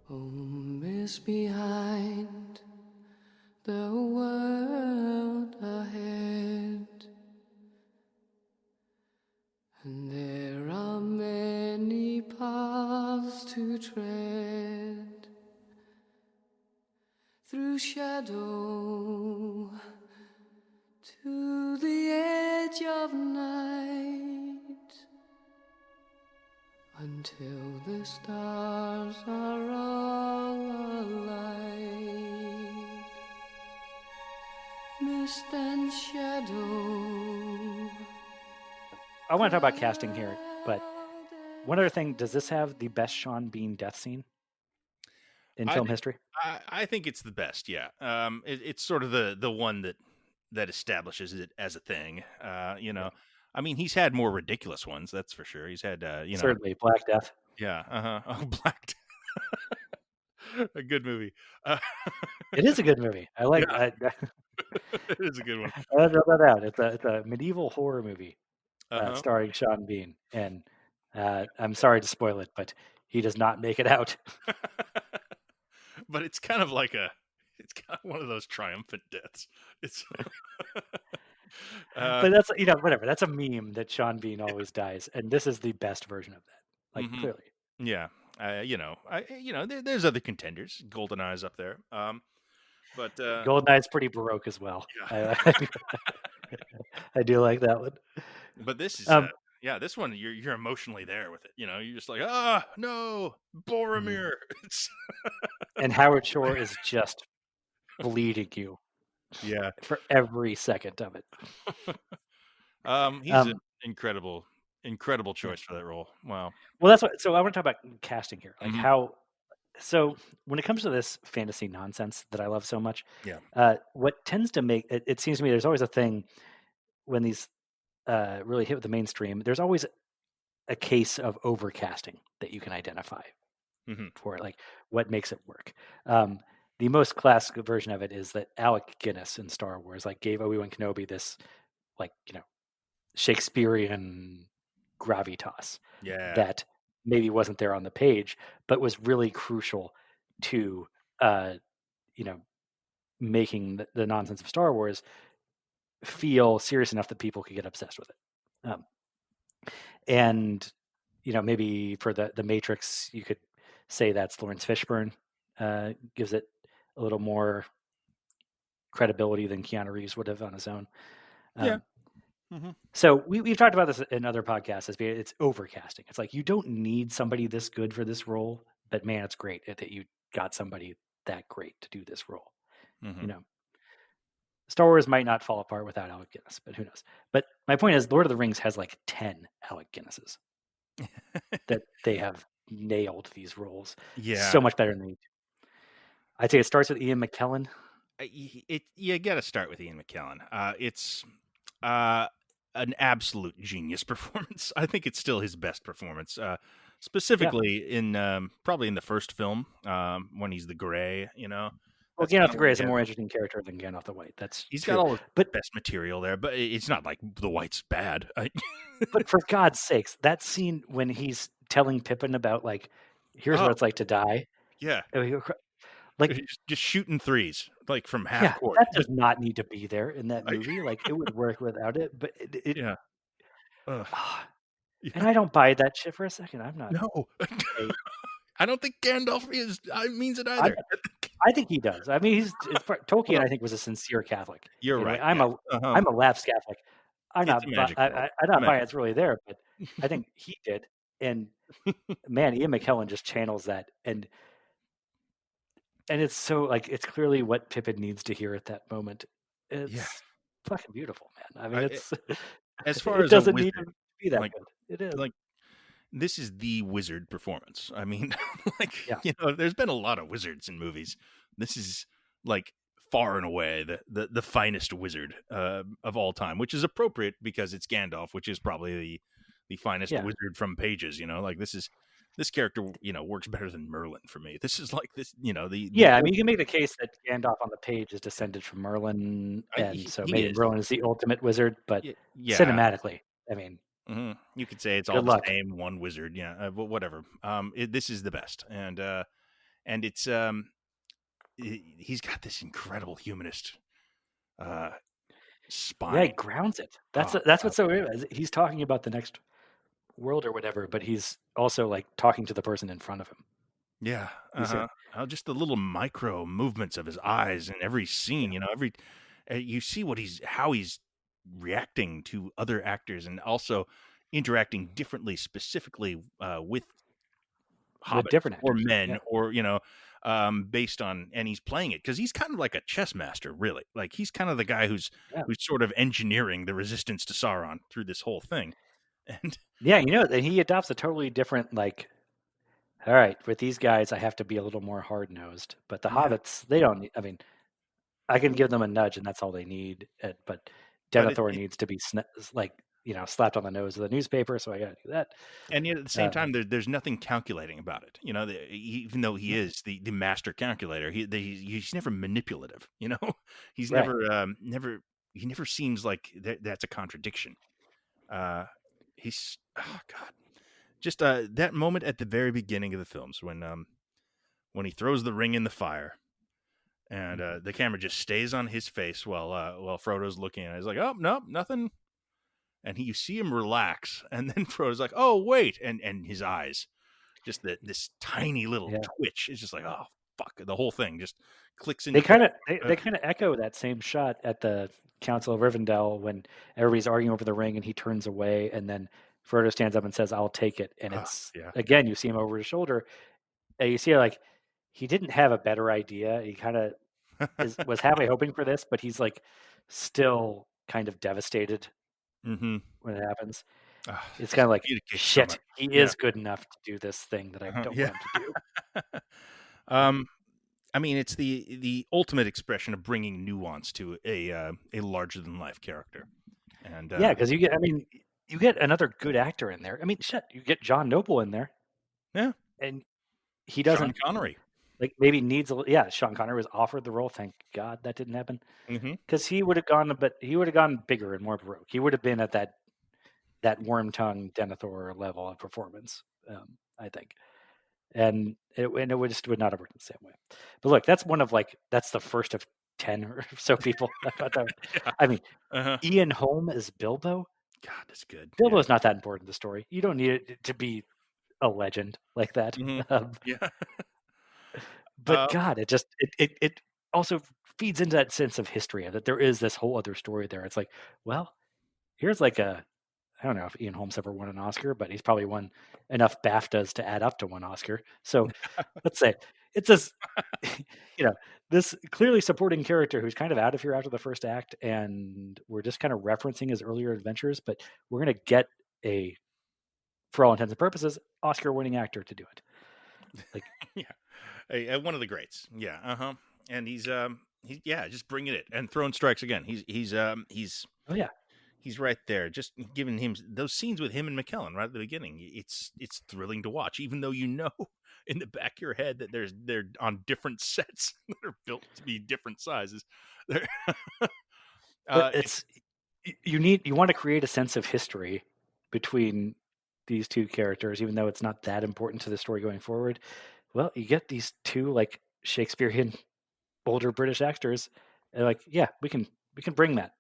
Home is behind, the world ahead, and there are many paths to tread through shadow to the edge of night, until the stars are all alight. Mist and shadow. I want to talk about casting here, but one other thing, does this have the best Sean Bean death scene in film history? I think it's the best. Yeah. It's sort of the one that establishes it as a thing. I mean, he's had more ridiculous ones, that's for sure. He's had, Certainly, Black Death. yeah, Oh, Black. A good movie. It is a good movie. I like. Yeah. It is a good one. I throw that out. It's a medieval horror movie starring Sean Bean, and I'm sorry to spoil it, but he does not make it out. But it's kind of like it's kind of one of those triumphant deaths. It's but that's whatever. That's a meme that Sean Bean always dies, and this is the best version of that. Like clearly. Yeah. There's other contenders. GoldenEye's up there. But GoldenEye's pretty baroque as well. Yeah. I do like that one. But this is this one you're emotionally there with it. You're just like, no, Boromir. And Howard Shore is just bleeding you. Yeah. For every second of it. He's an incredible choice for that role. Wow. Well, that's what. So I want to talk about casting here, like how. So when it comes to this fantasy nonsense that I love so much, what tends to make it seems to me there's always a thing when these really hit with the mainstream. There's always a case of overcasting that you can identify for it, like what makes it work. The most classic version of it is that Alec Guinness in Star Wars gave Obi-Wan Kenobi this Shakespearean gravitas that maybe wasn't there on the page, but was really crucial to making the nonsense of Star Wars feel serious enough that people could get obsessed with it. And maybe for the Matrix, you could say that's Lawrence Fishburne gives it a little more credibility than Keanu Reeves would have on his own. So we've talked about this in other podcasts. It's overcasting. It's like you don't need somebody this good for this role, but man, it's great that you got somebody that great to do this role. Star Wars might not fall apart without Alec Guinness, but who knows? But my point is, Lord of the Rings has 10 Alec Guinnesses that they have nailed these roles so much better than they do. I'd say it starts with Ian McKellen. You got to start with Ian McKellen. It's an absolute genius performance. I think it's still his best performance, specifically in probably in the first film when he's the Grey. Well, Gandalf the Grey is a more interesting character than Gandalf the White. He's got all the best material there, but it's not like the White's bad. But for God's sakes, that scene when he's telling Pippin about here's what it's like to die. Yeah. Just shooting threes from half court. That does not need to be there in that movie. It would work without it, but and I don't buy that shit for a second. I'm not. No. I don't think Gandalf means it either. I think he does. I mean, Tolkien. I think was a sincere Catholic. You're right. I'm a lapsed Catholic. I'm not buying it's really there, but I think he did. And man, Ian McKellen just channels that, and it's so it's clearly what Pippin needs to hear at that moment. It's fucking beautiful, man. I mean, it's as far as it doesn't need to be that good. It is this is the wizard performance. I mean, there's been a lot of wizards in movies. This is far and away the finest wizard of all time, which is appropriate because it's Gandalf, which is probably the finest wizard from Pages. This character, works better than Merlin for me. This is this, I mean, you can make the case that Gandalf on the page is descended from Merlin, and so maybe Merlin is the ultimate wizard, but cinematically, I mean, you could say it's all the same one wizard, but whatever. This is the best, and and it's he's got this incredible humanist spine. Yeah, he grounds it. That's what's so weird. He's talking about the next world or whatever, but he's also like talking to the person in front of him. Yeah, just the little micro movements of his eyes in every scene. You know, you see how he's reacting to other actors, and also interacting differently, specifically with hobbits different actors, or men, or based on, and he's playing it because he's kind of like a chess master, really. Like he's kind of the guy who's sort of engineering the resistance to Sauron through this whole thing, and he adopts a totally different like. All right, with these guys, I have to be a little more hard nosed, but the hobbits, they don't. I mean, I can give them a nudge, and that's all they need. But Denethor needs to be slapped on the nose with a newspaper, so I got to do that. And yet at the same time, there's nothing calculating about it. You know, even though he is the master calculator, he's never manipulative. You know, he's never he never seems like that's a contradiction. He's God, just that moment at the very beginning of the films when he throws the ring in the fire. And the camera just stays on his face while Frodo's looking at it. He's like, oh, no, nothing. And you see him relax. And then Frodo's like, oh, wait. And his eyes, just this tiny little twitch. It's just like, oh, fuck. The whole thing just clicks in. They kind of echo that same shot at the Council of Rivendell when everybody's arguing over the ring and he turns away. And then Frodo stands up and says, I'll take it. And it's, again, you see him over his shoulder. And you see, like, he didn't have a better idea. He kind of was halfway hoping for this, but he's like still kind of devastated when it happens. It's kind of like, shit, he is good enough to do this thing that I don't want him to do. I mean, it's the ultimate expression of bringing nuance to a larger than life character. And because you get another good actor in there. I mean, shit, you get John Noble in there. Yeah, and he doesn't. Sean Connery. Like maybe needs Sean Connery was offered the role. Thank God that didn't happen. Because he would have gone bigger and more baroque. He would have been at that worm tongue Denethor level of performance, I think. And it would not have worked the same way. But look, that's that's the first of 10 or so people. I mean, Ian Holm as Bilbo. God, that's good. Bilbo's not that important in the story. You don't need it to be a legend like that. But God, it also feeds into that sense of history, that there is this whole other story there. It's like, well, here's like I don't know if Ian Holmes ever won an Oscar, but he's probably won enough BAFTAs to add up to one Oscar. So let's say it's this, this clearly supporting character who's kind of out of here after the first act, and we're just kind of referencing his earlier adventures, but we're going to get for all intents and purposes, Oscar-winning actor to do it. Like, one of the greats. And he's just bringing it and throwing strikes again. He's right there, just giving him those scenes with him and McKellen right at the beginning. It's thrilling to watch, even though in the back of your head that they're on different sets that are built to be different sizes. You want to create a sense of history between these two characters, even though it's not that important to the story going forward. Well, you get these two like Shakespearean older British actors, and like, we can bring that.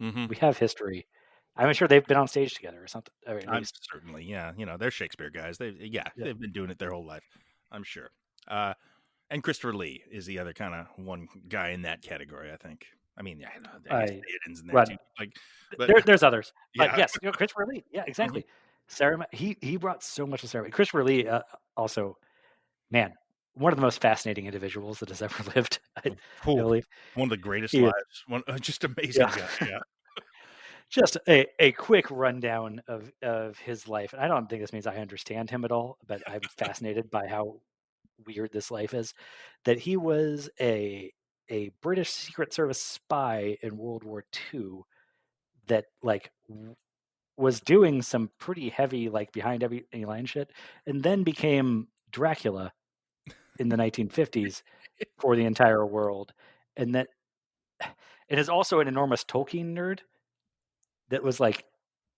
We have history. I'm sure they've been on stage together or something. I mean, I'm certainly, they're Shakespeare guys. They've been doing it their whole life, I'm sure. And Christopher Lee is the other kind of one guy in that category, I think. I mean, there's in there too. Like, but there's others. But yes, Christopher Lee. Yeah, exactly. Sarah, he brought so much to Sarah. Christopher Lee, also, man, one of the most fascinating individuals that has ever lived. I believe one of the greatest lives. Just amazing guy. Yeah. Just a quick rundown of his life. I don't think this means I understand him at all, but I'm fascinated by how weird this life is. That he was a British Secret Service spy in World War II that was doing some pretty heavy behind every line shit, and then became Dracula in the 1950s for the entire world. And that it is also an enormous Tolkien nerd that was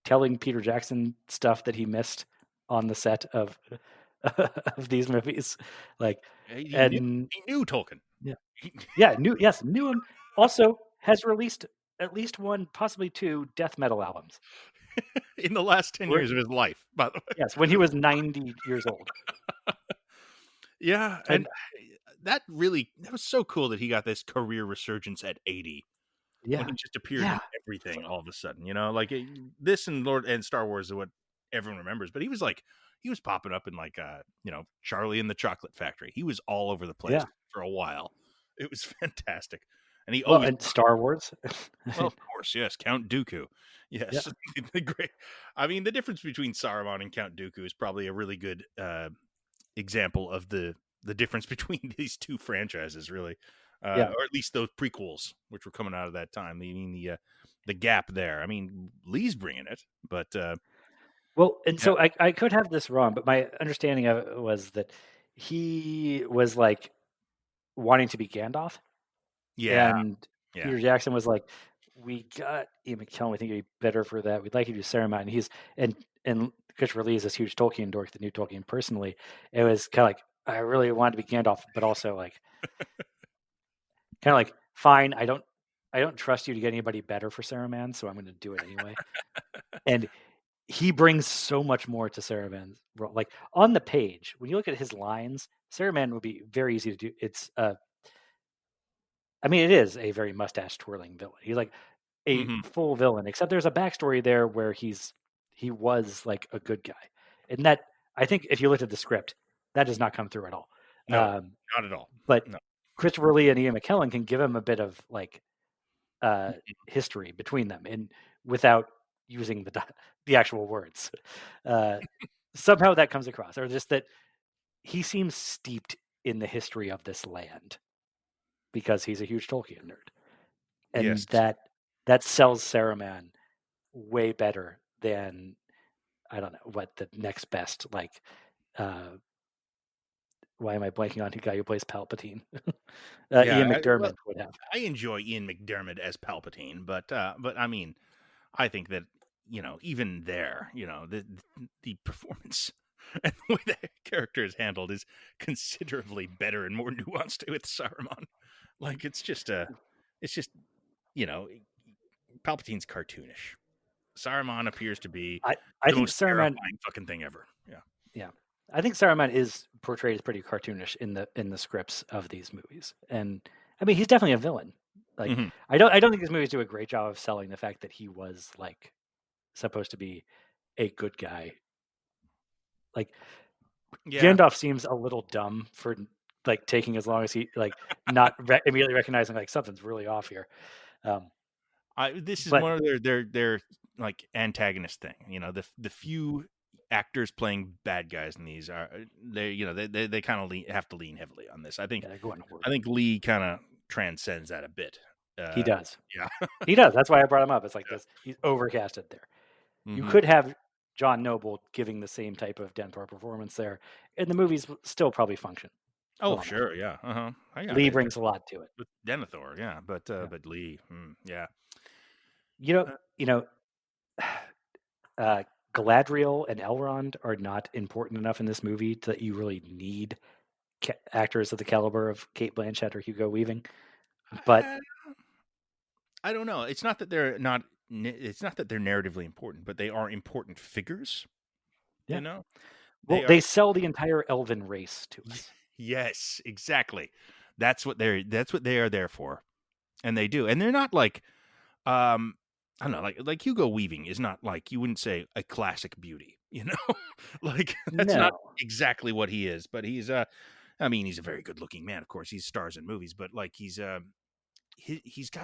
telling Peter Jackson stuff that he missed on the set of of these movies. Like, He and knew Tolkien. yeah, knew him. Also has released at least one, possibly two death metal albums. In the last 10 years of his life, by the way. Yes, when he was 90 years old. Yeah, And and that was so cool that he got this career resurgence at 80 when yeah, he just appeared in yeah, everything all of a sudden. Like this and Star Wars is what everyone remembers, but he was popping up in like Charlie and the Chocolate Factory. He was all over the place yeah. for a while. It was fantastic, and he Well, always and Star Wars. well, of course, yes, Count Dooku. Yeah, Yes, the great. I mean, the difference between Saruman and Count Dooku is probably a really good example of the difference between these two franchises, really, yeah. or at least those prequels, which were coming out of that time. I mean, the gap there. I mean, Lee's bringing it, but Well, and yeah, so I could have this wrong, but my understanding of it was that he was like wanting to be Gandalf, yeah, and yeah, Peter Jackson was like, "We got Ian McKellen. We think you'd be better for that. We'd like you to do Saruman." And and Christopher Lee is this huge Tolkien dork that knew Tolkien personally. It was kind of like I really wanted to be Gandalf, but also like kind of like fine. I don't trust you to get anybody better for Saruman, so I'm going to do it anyway. And he brings so much more to Saruman's role. Like on the page, when you look at his lines, Saruman would be very easy to do. I mean, it is a very mustache twirling villain. He's like a mm-hmm. full villain, except there's a backstory there where he was like a good guy, and that I think if you looked at the script, that does not come through at all. No, not at all. But No, Christopher Lee and Ian McKellen can give him a bit of like history between them, and without using the actual words. Somehow that comes across, or just that he seems steeped in the history of this land because he's a huge Tolkien nerd, and yes, that sells Saruman way better than I don't know what the next best like. Why am I blanking on the guy who plays Palpatine? yeah. Ian McDermott would have. I enjoy Ian McDermott as Palpatine, but I mean, I think that even there, the performance and the way that character is handled is considerably better and more nuanced with Saruman. Like it's just Palpatine's cartoonish. Saruman appears to be I the think most Saruman. terrifying fucking thing ever. Yeah. Yeah, I think Saruman is portrayed as pretty cartoonish in the scripts of these movies, and I mean he's definitely a villain. Like Mm-hmm. I don't think these movies do a great job of selling the fact that he was like supposed to be a good guy. Like Yeah. Gandalf seems a little dumb for like taking as long as he like not immediately recognizing like something's really off here. This is But one of their like antagonist thing. The few actors playing bad guys in these are they kind of have to lean heavily on this. I think yeah, going forward. I think Lee kind of transcends that a bit. He does. Yeah. He does. That's why I brought him up. It's like this. He's overcasted there. You Mm-hmm. could have John Noble giving the same type of Denthor performance there, and the movies still probably function. Oh, sure, yeah, Lee brings a lot to it. with Denethor, yeah, but Lee, yeah, You know, Galadriel and Elrond are not important enough in this movie that you really need actors of the caliber of Cate Blanchett or Hugo Weaving. But I don't know. It's not that they're not. It's not that they're narratively important, but they are important figures. yeah, they sell the entire elven race to us. Yes, exactly. That's what they are there for, and they do. And they're not like, I don't know, like Hugo Weaving is not like you wouldn't say a classic beauty, like that's not exactly what he is. But he's I mean, he's a very good looking man. Of course, he stars in movies, but like he's got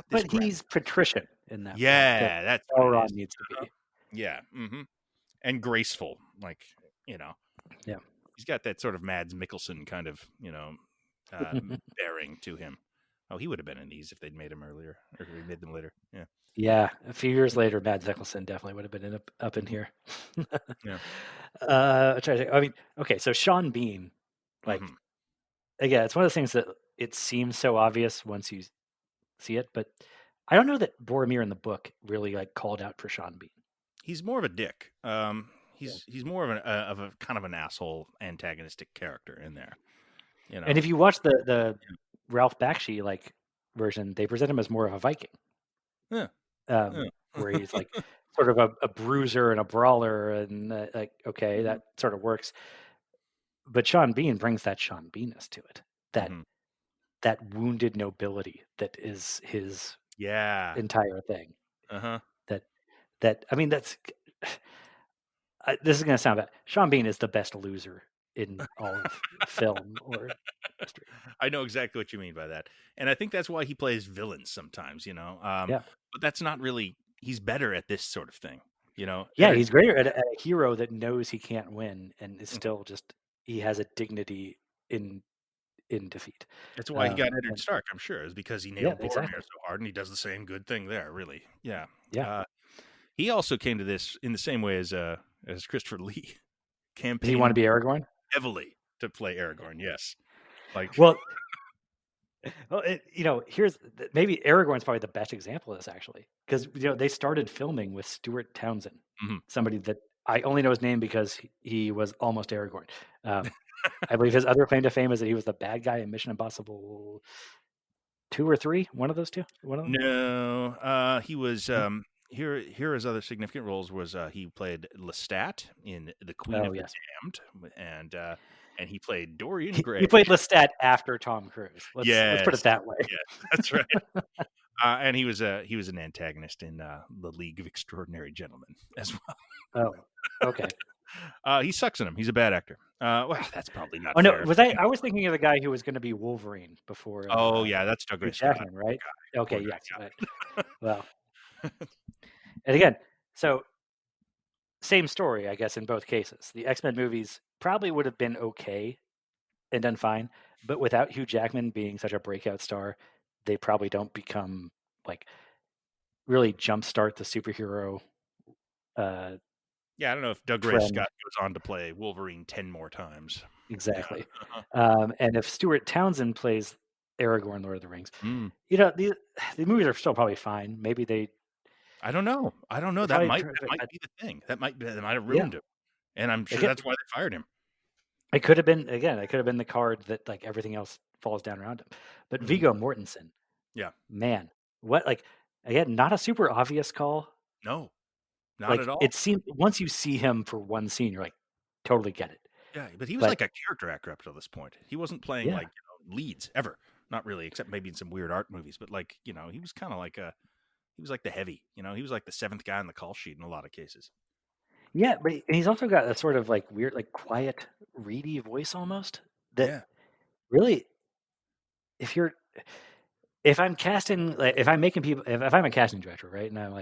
this. But he's patrician in that. Yeah, that's what Elrond needs to be. Yeah, and graceful, like Yeah. He's got that sort of Mads Mikkelsen kind of, bearing to him. Oh, he would have been in these if they'd made him earlier, or if we made them later. Yeah. Yeah. A few years later, Mads Mikkelsen definitely would have been up in here. Yeah. I mean, okay, so Sean Bean, like, again, it's one of those things that it seems so obvious once you see it, but I don't know that Boromir in the book really like called out for Sean Bean. He's more of a dick. he's more of a kind of an asshole antagonistic character in there. And if you watch the Ralph Bakshi version, they present him as more of a Viking. Yeah. Where he's like sort of a bruiser and a brawler, and that sort of works. But Sean Bean brings that Sean Beanness to it. That wounded nobility that is his entire thing. That I mean, that's this is going to sound bad. Sean Bean is the best loser in all of film or history. I know exactly what you mean by that, and I think that's why he plays villains sometimes. But that's not really. He's better at this sort of thing. Yeah, he's greater at a hero that knows he can't win and is still just he has a dignity in defeat. That's why he got Eddard Stark, I'm sure, is because he nailed Boromir so hard, and he does the same good thing there. Really, yeah. He also came to this in the same way as Christopher Lee. Campaign. Did he want to be Aragorn? Heavily to play Aragorn, yes. Here's maybe Aragorn's probably the best example of this actually, because they started filming with Stuart Townsend, somebody that I only know his name because he was almost Aragorn. I believe his other claim to fame is that he was the bad guy in Mission Impossible 2 or 3. One of those two. One of them. No, he was. Here his other significant roles was he played Lestat in The Queen of the Damned, and he played Dorian Gray. He played Lestat after Tom Cruise. Let's put it that way. Yeah, that's right. And he was an antagonist in The League of Extraordinary Gentlemen as well. Oh, okay. He sucks in him. He's a bad actor. Well, that's probably not. Oh fair. No, I was thinking of the guy who was going to be Wolverine before. That's Douglas Jackman, right? Okay, yes. Well, and again, so same story, I guess, in both cases. The X-Men movies probably would have been okay and done fine, but without Hugh Jackman being such a breakout star, they probably don't become really jumpstart the superhero. I don't know if Doug Ray Scott goes on to play Wolverine 10 more times. Exactly. And if Stuart Townsend plays Aragorn, Lord of the Rings, the movies are still probably fine. Maybe they. I don't know. That might be the thing. That might have ruined him, and I'm sure that's why they fired him. It could have been the card that everything else falls down around him. But Viggo Mortensen, man, what again? Not a super obvious call. No, not at all. It seemed once you see him for one scene, you're totally get it. Yeah, but he was like a character actor up to this point. He wasn't playing leads ever. Not really, except maybe in some weird art movies. But he was kind of he was like the heavy. He was like the seventh guy on the call sheet in a lot of cases. Yeah, but he's also got a sort of weird, quiet, reedy voice almost. That really, if I'm casting, if I'm making people, if I'm a casting director, right, and I'm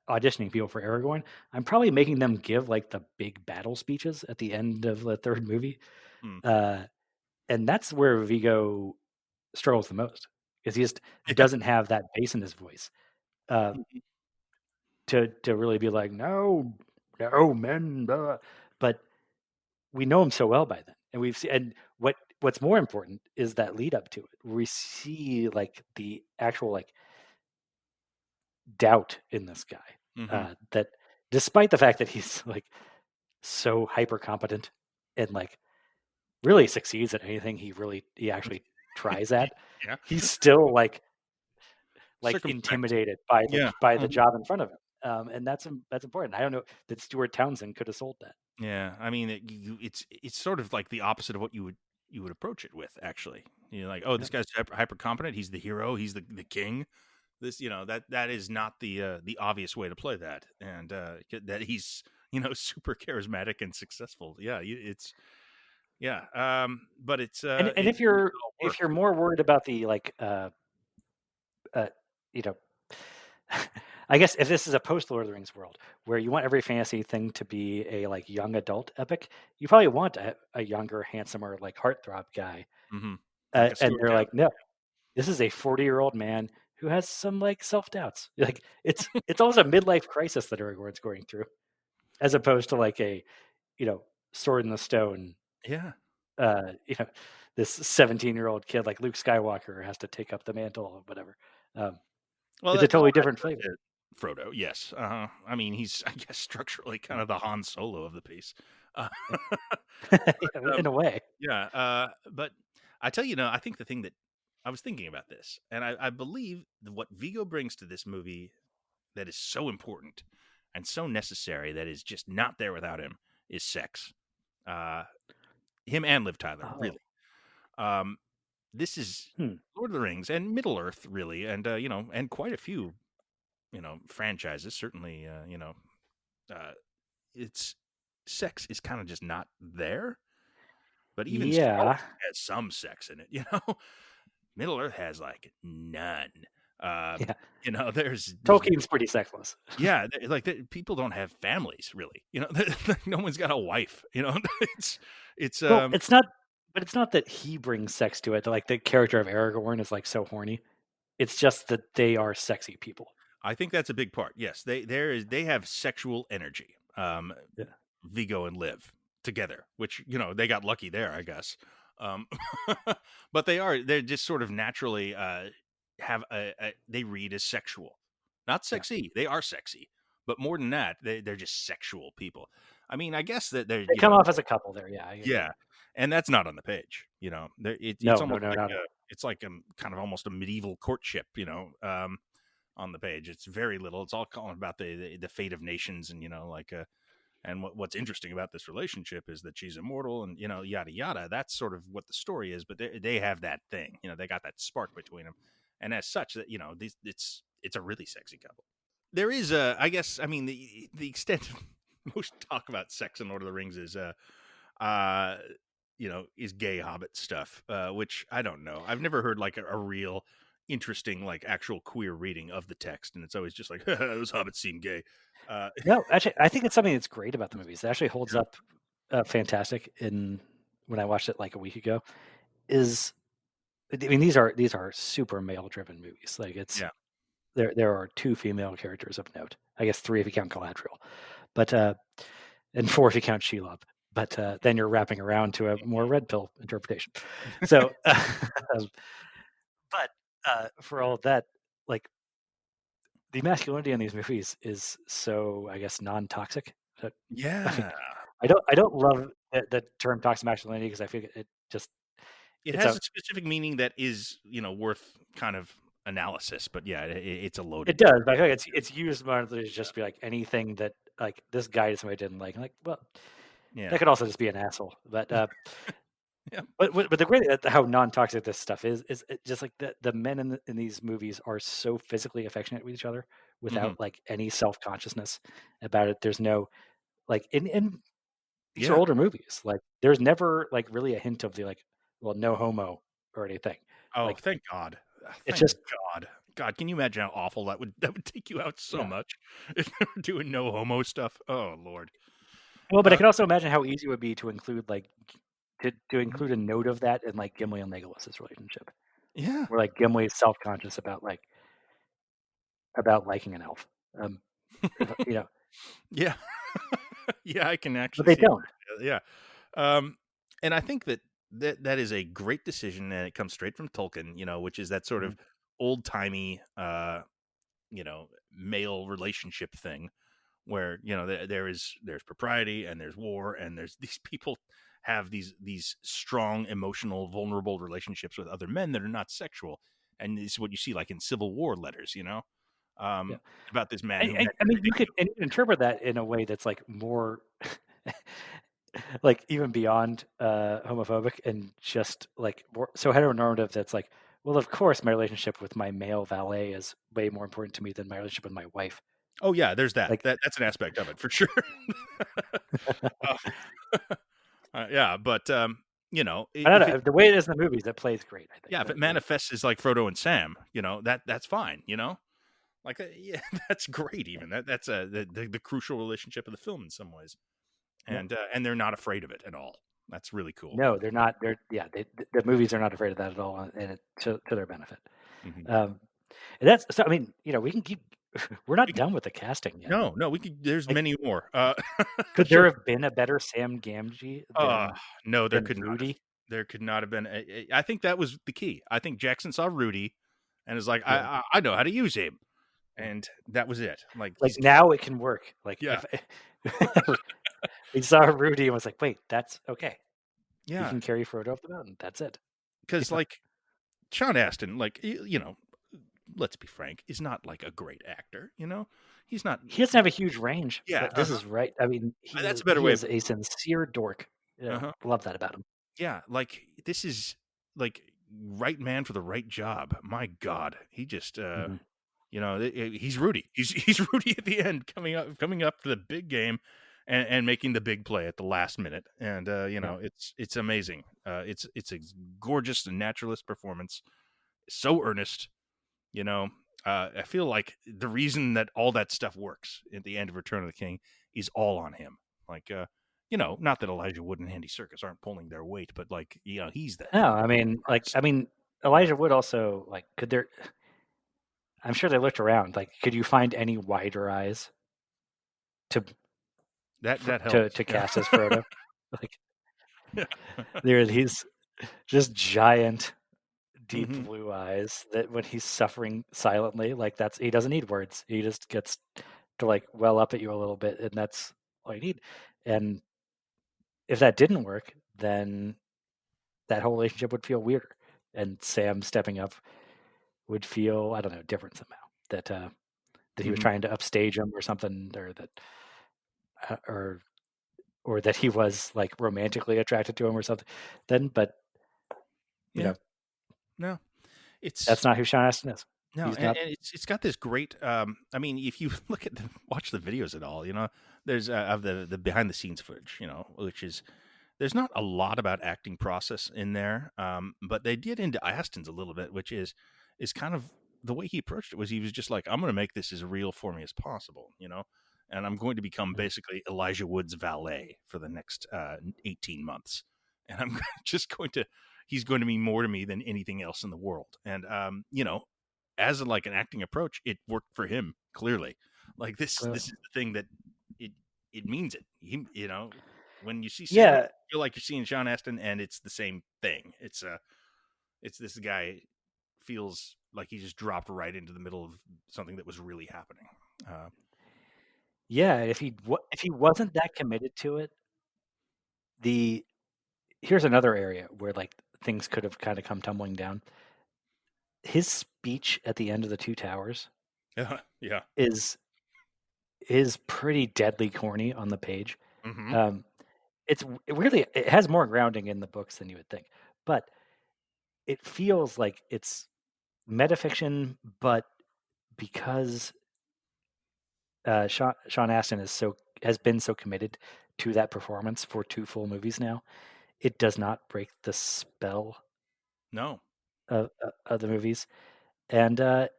auditioning people for Aragorn, I'm probably making them give the big battle speeches at the end of the third movie, and that's where Viggo struggles the most because he just doesn't have that bass in his voice to really be no, men, blah. But we know him so well by then, and we've seen, and what's more important is that lead up to it, where we see the actual doubt in this guy, that despite the fact that he's so hyper competent and really succeeds at anything he actually tries at, he's still intimidated by the job in front of him. And that's important. I don't know that Stuart Townsend could have sold that. Yeah, I mean, it's sort of the opposite of what you would approach it with. Actually, this guy's hyper competent. He's the hero. He's the king. This, that is not the obvious way to play that, and that he's super charismatic and successful. Yeah, it's but it's and if you're more worried about the I guess if this is a post Lord of the Rings world where you want every fantasy thing to be a young adult epic, you probably want a younger, handsomer, heartthrob guy. And they're no, this is a 40-year-old man who has some self-doubts. It's almost a midlife crisis that Aragorn's going through, as opposed to a sword in the stone. Yeah. This 17-year-old kid like Luke Skywalker has to take up the mantle or whatever. It's a totally different flavor. Frodo. Yes. I mean, he's, I guess, structurally kind of the Han Solo of the piece. Uh, In a way. yeah. But I tell you, I think the thing that I was thinking about this, and I believe that what Vigo brings to this movie that is so important and so necessary that is just not there without him is sex. Him and Liv Tyler, Oh. really. This is Hmm. Lord of the Rings and Middle Earth, really, and and quite a few, franchises. Certainly, it's sex is kind of just not there. But even Star Wars Yeah. has some sex in it, Middle Earth has like none. Yeah. There's Tolkien's pretty sexless. yeah, people don't have families really. No one's got a wife. It's Well, it's not, but it's not that he brings sex to it. Like the character of Aragorn is like so horny. It's just that they are sexy people. I think that's a big part. Yes, they have sexual energy. Yeah. Vigo and Liv together, which they got lucky there, I guess. But they're just sort of naturally have they read as sexual, not sexy. They are sexy, but more than that, they're just sexual people. I mean, I guess that they're They come off as a couple there. Yeah. yeah, and that's not on the page. It's No, almost no, like not it's like kind of almost a medieval courtship. On the page, it's very little. It's all calling about the fate of nations, and and what's interesting about this relationship is that she's immortal, and yada yada. That's sort of what the story is. But they have that thing. They got that spark between them, and as such, that it's a really sexy couple. There is I guess, I mean, the extent of most talk about sex in Lord of the Rings is is gay hobbit stuff, which I don't know. I've never heard like a real interesting, like actual queer reading of the text, and it's always just like those hobbits seem gay. No, actually, I think it's something that's great about the movies. It actually holds up fantastic. When I watched it like a week ago, I mean, these are super male driven movies. Like there are 2 female characters of note. I guess 3 if you count Galadriel, but and 4 if you count Shelob. But then you're wrapping around to a more red pill interpretation. So, but for all of that, like the masculinity in these movies is so, I guess, non-toxic. Yeah, I mean, I don't love the term toxic masculinity because I feel it just it it's has a a specific meaning that is worth kind of analysis, but yeah, it's a it loaded does, but I feel like it's used more to just be like anything that like this guy somebody didn't like. Like, well, yeah. that could also just be an asshole. But Yeah. but the great how non-toxic this stuff is it just like the men in these movies are so physically affectionate with each other without like any self-consciousness about it. There's no like in these are older movies. Like there's never like really a hint of the like, well, no homo or anything. Oh, Like thank God. it's Thank just God, can you imagine how awful that would take you out so yeah. much if they were doing no homo stuff? Oh Lord. Well, but I can also imagine how easy it would be to include like to include a note of that in like Gimli and Legolas's relationship, Yeah. where like Gimli is self-conscious about liking an elf. You know, Yeah. Yeah, I can but actually they see it. don't. Yeah. And I think that is a great decision, and it comes straight from Tolkien, which is that sort of old-timey male relationship thing where there's propriety and there's war and there's these people have these strong emotional vulnerable relationships with other men that are not sexual, and this is what you see like in Civil War letters Yeah. about this man who I mean, you could interpret that in a way that's like more, like even beyond homophobic and just like more so heteronormative. That's like, well, of course, my relationship with my male valet is way more important to me than my relationship with my wife. oh yeah, there's Like, that's an aspect of it for sure. uh, yeah, but I don't know the way it is in the movies. That plays great. I think. yeah, if it manifests as like Frodo and Sam, that's fine, like yeah, that's great. Even that's the crucial relationship of the film in some ways, and they're not afraid of it at all. That's really cool. No, they're not. The movies are not afraid of that at all, and it to their benefit. Mm-hmm. And that's so. I mean, we can keep. We're not done with the casting yet. No, we could. There's many more. Could there have been a better Sam Gamgee than no, there than could Rudy? not have. There could not have been. I think that was the key. I think Jackson saw Rudy and is like, I know how to use him, and that was it. Like Like he's now it can work. Like yeah, if we saw Rudy and was like, wait, that's okay. He yeah, can carry Frodo up the mountain. That's it. because like Sean Astin, like you know, let's be frank, is not like a great actor. You know, he's not. He doesn't have a huge range, Yeah, but this is right. I mean, that's a better he way of is a sincere dork. Yeah, uh-huh. love that about him. Yeah, like this is like right man for the right job. My God, he just Mhm. you know he's Rudy. He's Rudy at the end, coming up to the big game, and making the big play at the last minute. And you Yeah. know it's amazing. It's a gorgeous and naturalist performance. So earnest, you know. I feel like the reason that all that stuff works at the end of Return of the King is all on him. Like, you know, not that Elijah Wood and Andy Serkis aren't pulling their weight, but like, you know, he's the No, I mean, Elijah Wood also could there? I'm sure they looked around. Like, could you find any wider eyes to that to helps. Yeah. cast as Frodo? Like, Yeah. there are these just giant, deep Hmm. blue eyes that when he's suffering silently, like he doesn't need words. He just gets to like well up at you a little bit, and that's all you need. And if that didn't work, then that whole relationship would feel weirder, and Sam stepping up would feel, I don't know, different somehow. That he was Hmm. trying to upstage him or something, or or that he was like romantically attracted to him or something. Then, but you Yeah. know, No, it's that's not who Sean Astin is. no, He's not. and it's got this great. I mean, if you look at watch the videos at all, you know, there's of the behind the scenes footage, you know, which is there's not a lot about acting process in there, but they did into Aston's a little bit, which is kind of the way he approached it was he was just like, I'm going to make this as real for me as possible, you know, and I'm going to become basically Elijah Wood's valet for the next 18 months, and I'm just going to he's going to mean more to me than anything else in the world, and you know, as like an acting approach, it worked for him clearly. Like this is the thing that it means it. You know, when you see Sam, you Yeah, feel like you're seeing Sean Astin, and it's the same thing. It's this guy feels like he just dropped right into the middle of something that was really happening. Uh, yeah. If he wasn't that committed to it, the here's another area where like things could have kind of come tumbling down. His speech at the end of the Two Towers yeah, yeah. is pretty deadly corny on the page. Hmm. Um, it has more grounding in the books than you would think, but it feels like it's metafiction, but because Sean Astin has been so committed to that performance for 2 full movies now, it does not break the spell No, of the movies, and it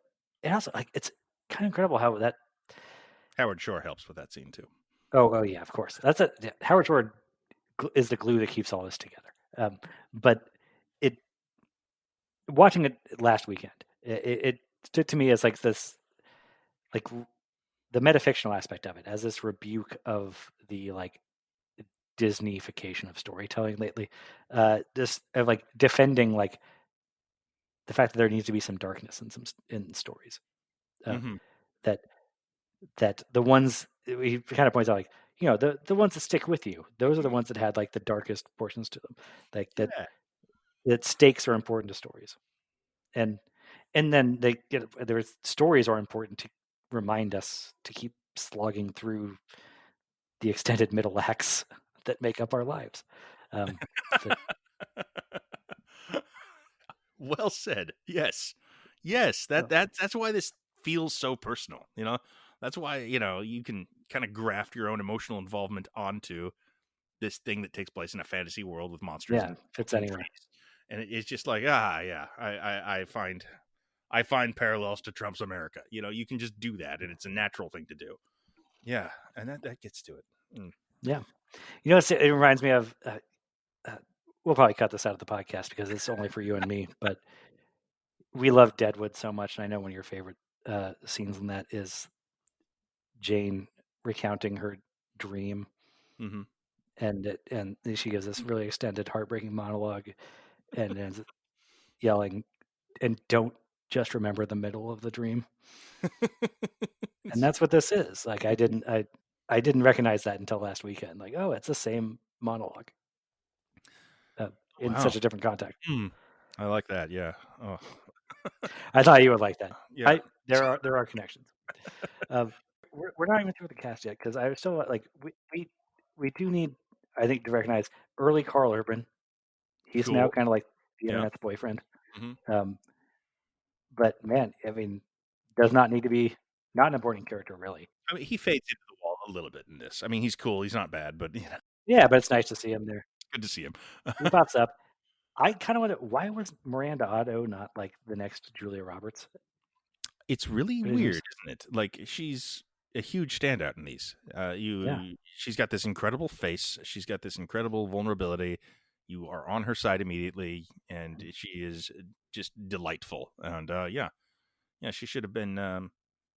also like it's kind of incredible how that. Howard Shore helps with that scene too. Oh yeah, of course. Howard Shore is the glue that keeps all this together. But it watching it last weekend, it stood to me as like this, like the metafictional aspect of it, as this rebuke of the like Disneyfication of storytelling lately. This of like defending like the fact that there needs to be some darkness in stories. Uh, Hmm. that the ones he kind of points out, like the ones that stick with you, those are the ones that had like the darkest portions to them, like Yeah. that stakes are important to stories, and then their stories are important to remind us to keep slogging through the extended middle acts that make up our lives. Um, but Well said. Yes. Yes. oh, That's why this feels so personal, you know? That's why, you know, you can kind of graft your own emotional involvement onto this thing that takes place in a fantasy world with monsters yeah, and fits talking anywhere. trees. And it's just like, yeah, I find parallels to Trump's America. You know, you can just do that and it's a natural thing to do. Yeah. And that gets to it. Mm. Yeah, it reminds me of. Uh, we'll probably cut this out of the podcast because it's only for you and me. But we love Deadwood so much, and I know one of your favorite scenes in that is Jane recounting her dream, Hmm. and she gives this really extended, heartbreaking monologue, and ends yelling, "And don't just remember the middle of the dream. And that's what this is. Like I didn't recognize that until last weekend. Like, oh, it's the same monologue in Wow. such a different context. I like that. Yeah. Oh. I thought you would like that. Yeah. There are connections. We're not even through the cast yet because I still like we do need, I think, to recognize early Carl Urban. He's now Cool. kind of like the Yeah. internet's boyfriend. Mm-hmm. But man, I mean, does not need to be not an important character really. I mean, he fades into the wall a little bit in this. I mean, he's cool. He's not bad, but Yeah, but it's nice to see him there. good to see him. He pops up. I kind of wonder, why was Miranda Otto not like the next Julia Roberts? It's really weird, isn't it? Like, she's a huge standout in these. She's got this incredible face. She's got this incredible vulnerability. You are on her side immediately, and she is just delightful. And yeah, she should have been.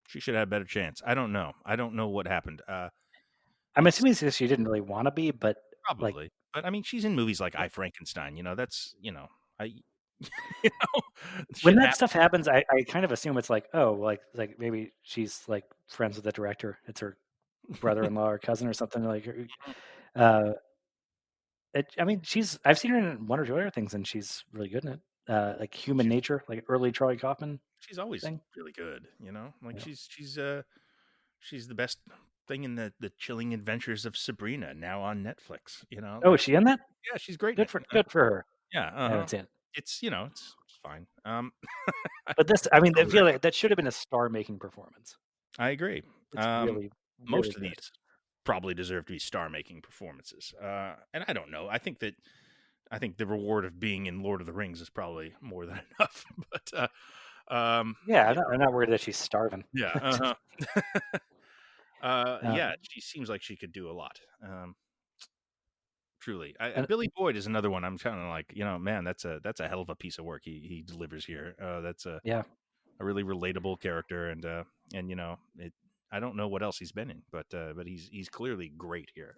She should have had a better chance. I don't know. I don't know what happened. I'm assuming it's because she didn't really want to be, but probably. like, but I mean, she's in movies like I Frankenstein. That's I. You when that stuff happens, I kind of assume it's like, oh, like maybe she's like friends with the director. It's her brother-in-law or cousin or something like. I mean, I've seen her in one or two other things, and she's really good in it. Like Human Nature, like early Charlie Kaufman. She's always really good. Like yeah. she's the best thing in the chilling adventures of Sabrina, now on Netflix. Oh, is she in that? Yeah, she's great. Good for her. Yeah, I haven't seen it. It's it's fine. But this, I mean, I feel like that should have been a star-making performance. I agree. It's really most of these probably deserve to be star-making performances. And I don't know. I think the reward of being in Lord of the Rings is probably more than enough. But yeah, I'm not worried that she's starving. Yeah. Yeah, she seems like she could do a lot. Truly, Billy Boyd is another one. I'm kind of like, man, that's a hell of a piece of work he delivers here. That's a really relatable character, and I don't know what else he's been in, but he's clearly great here.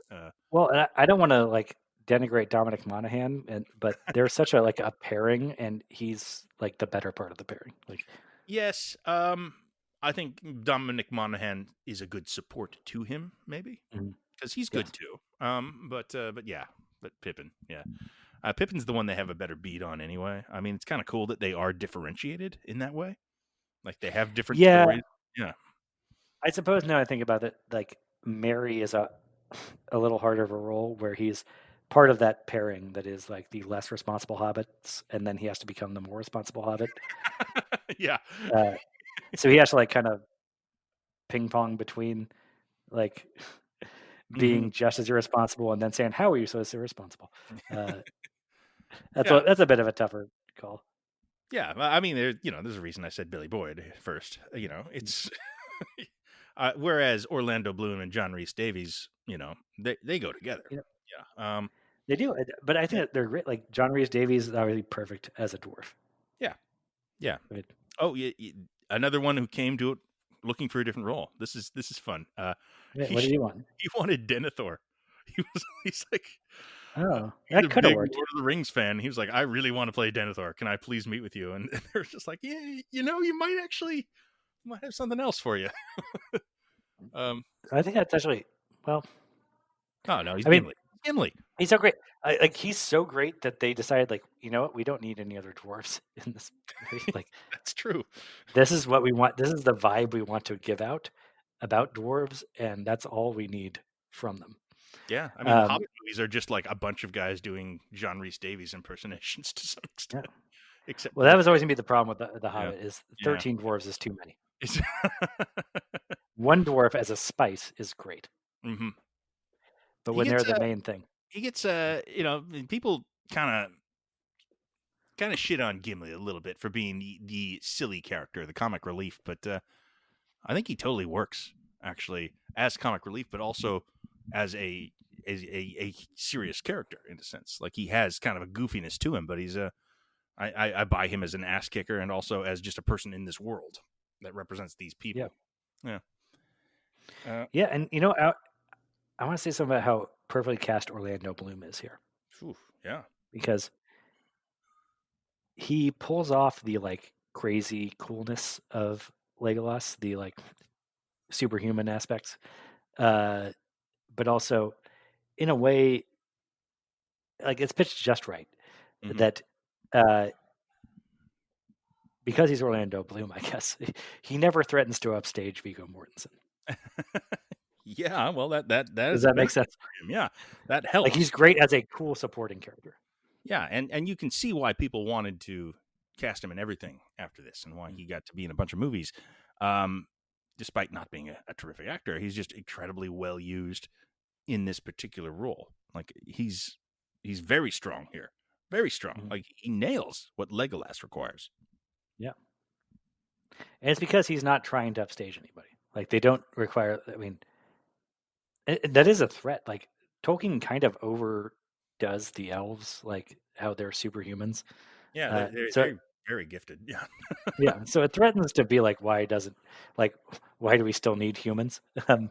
Well, and I don't want to like denigrate Dominic Monaghan, but there's such a pairing, and he's like the better part of the pairing. Like, yes, I think Dominic Monaghan is a good support to him, maybe. Because he's good too. But Pippin, Pippin's the one they have a better beat on anyway. I mean, it's kind of cool that they are differentiated in that way. Like they have different stories. Yeah. I suppose now I think about it, like Merry is a little harder of a role where he's part of that pairing that is like the less responsible hobbits, and then he has to become the more responsible hobbit. Yeah. So he has to like kind of ping pong between like being just as irresponsible and then saying, how are you so irresponsible? That's a bit of a tougher call. Yeah. I mean, there's a reason I said Billy Boyd first. It's whereas Orlando Bloom and John Rhys Davies, they go together. Yeah. They do. But I think that they're great. Like John Rhys Davies is obviously perfect as a dwarf. Yeah. Yeah. Right. Oh, yeah. Another one who came to it looking for a different role. This is fun. What did he want? He wanted Denethor. He's like, that could have worked. Lord of the Rings fan. He was like, I really want to play Denethor. Can I please meet with you? And they're just like, yeah, you might have something else for you. I think that's actually Oh no, he's Gimli. He's so great. He's so great that they decided, like, you know what? We don't need any other dwarves in this movie. Like, that's true. This is what we want. This is the vibe we want to give out about dwarves, and that's all we need from them. Yeah, I mean, Hobbit movies are just like a bunch of guys doing John Rhys Davies impersonations to some extent. Yeah. That was always gonna be the problem with the Hobbit is 13 dwarves is too many. One dwarf as a spice is great. Mm-hmm. But when they're the main thing, he gets people kind of shit on Gimli a little bit for being the silly character, the comic relief, but I think he totally works actually as comic relief, but also as a serious character in a sense. Like he has kind of a goofiness to him, but he's I buy him as an ass kicker and also as just a person in this world that represents these people. Yeah. And I want to say something about how perfectly cast Orlando Bloom is here. Oof, yeah. Because he pulls off the like crazy coolness of Legolas, the like superhuman aspects, but also in a way like it's pitched just right that because he's Orlando Bloom, I guess he never threatens to upstage Viggo Mortensen. Yeah, well, that Does is a that make benefit sense? for him. Yeah, that helps. Like he's great as a cool supporting character. Yeah, and you can see why people wanted to cast him in everything after this, and why he got to be in a bunch of movies. Despite not being a terrific actor, he's just incredibly well used in this particular role. Like he's very strong here, very strong. Like he nails what Legolas requires. Yeah, and it's because he's not trying to upstage anybody. Like they don't require. I mean, that is a threat. Like Tolkien kind of overdoes the elves, like how they're superhumans. Yeah, they're so very, very gifted. Yeah, yeah, so it threatens to be like, why do we still need humans? And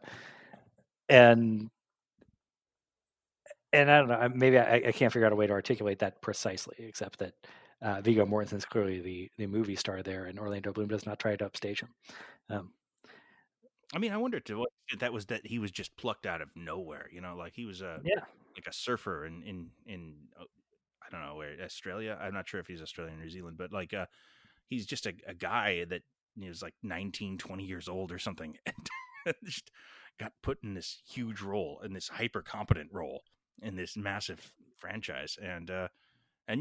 I don't know. Maybe I can't figure out a way to articulate that precisely, except that Viggo Mortensen's clearly the movie star there, and Orlando Bloom does not try to upstage him. I mean, I wonder to what extent that he was just plucked out of nowhere. You know, like he was like a surfer in I don't know where, Australia. I'm not sure if he's Australian or New Zealand, but like he's just a guy that was like 19, 20 years old or something, and just got put in this huge role, in this hyper competent role in this massive franchise, and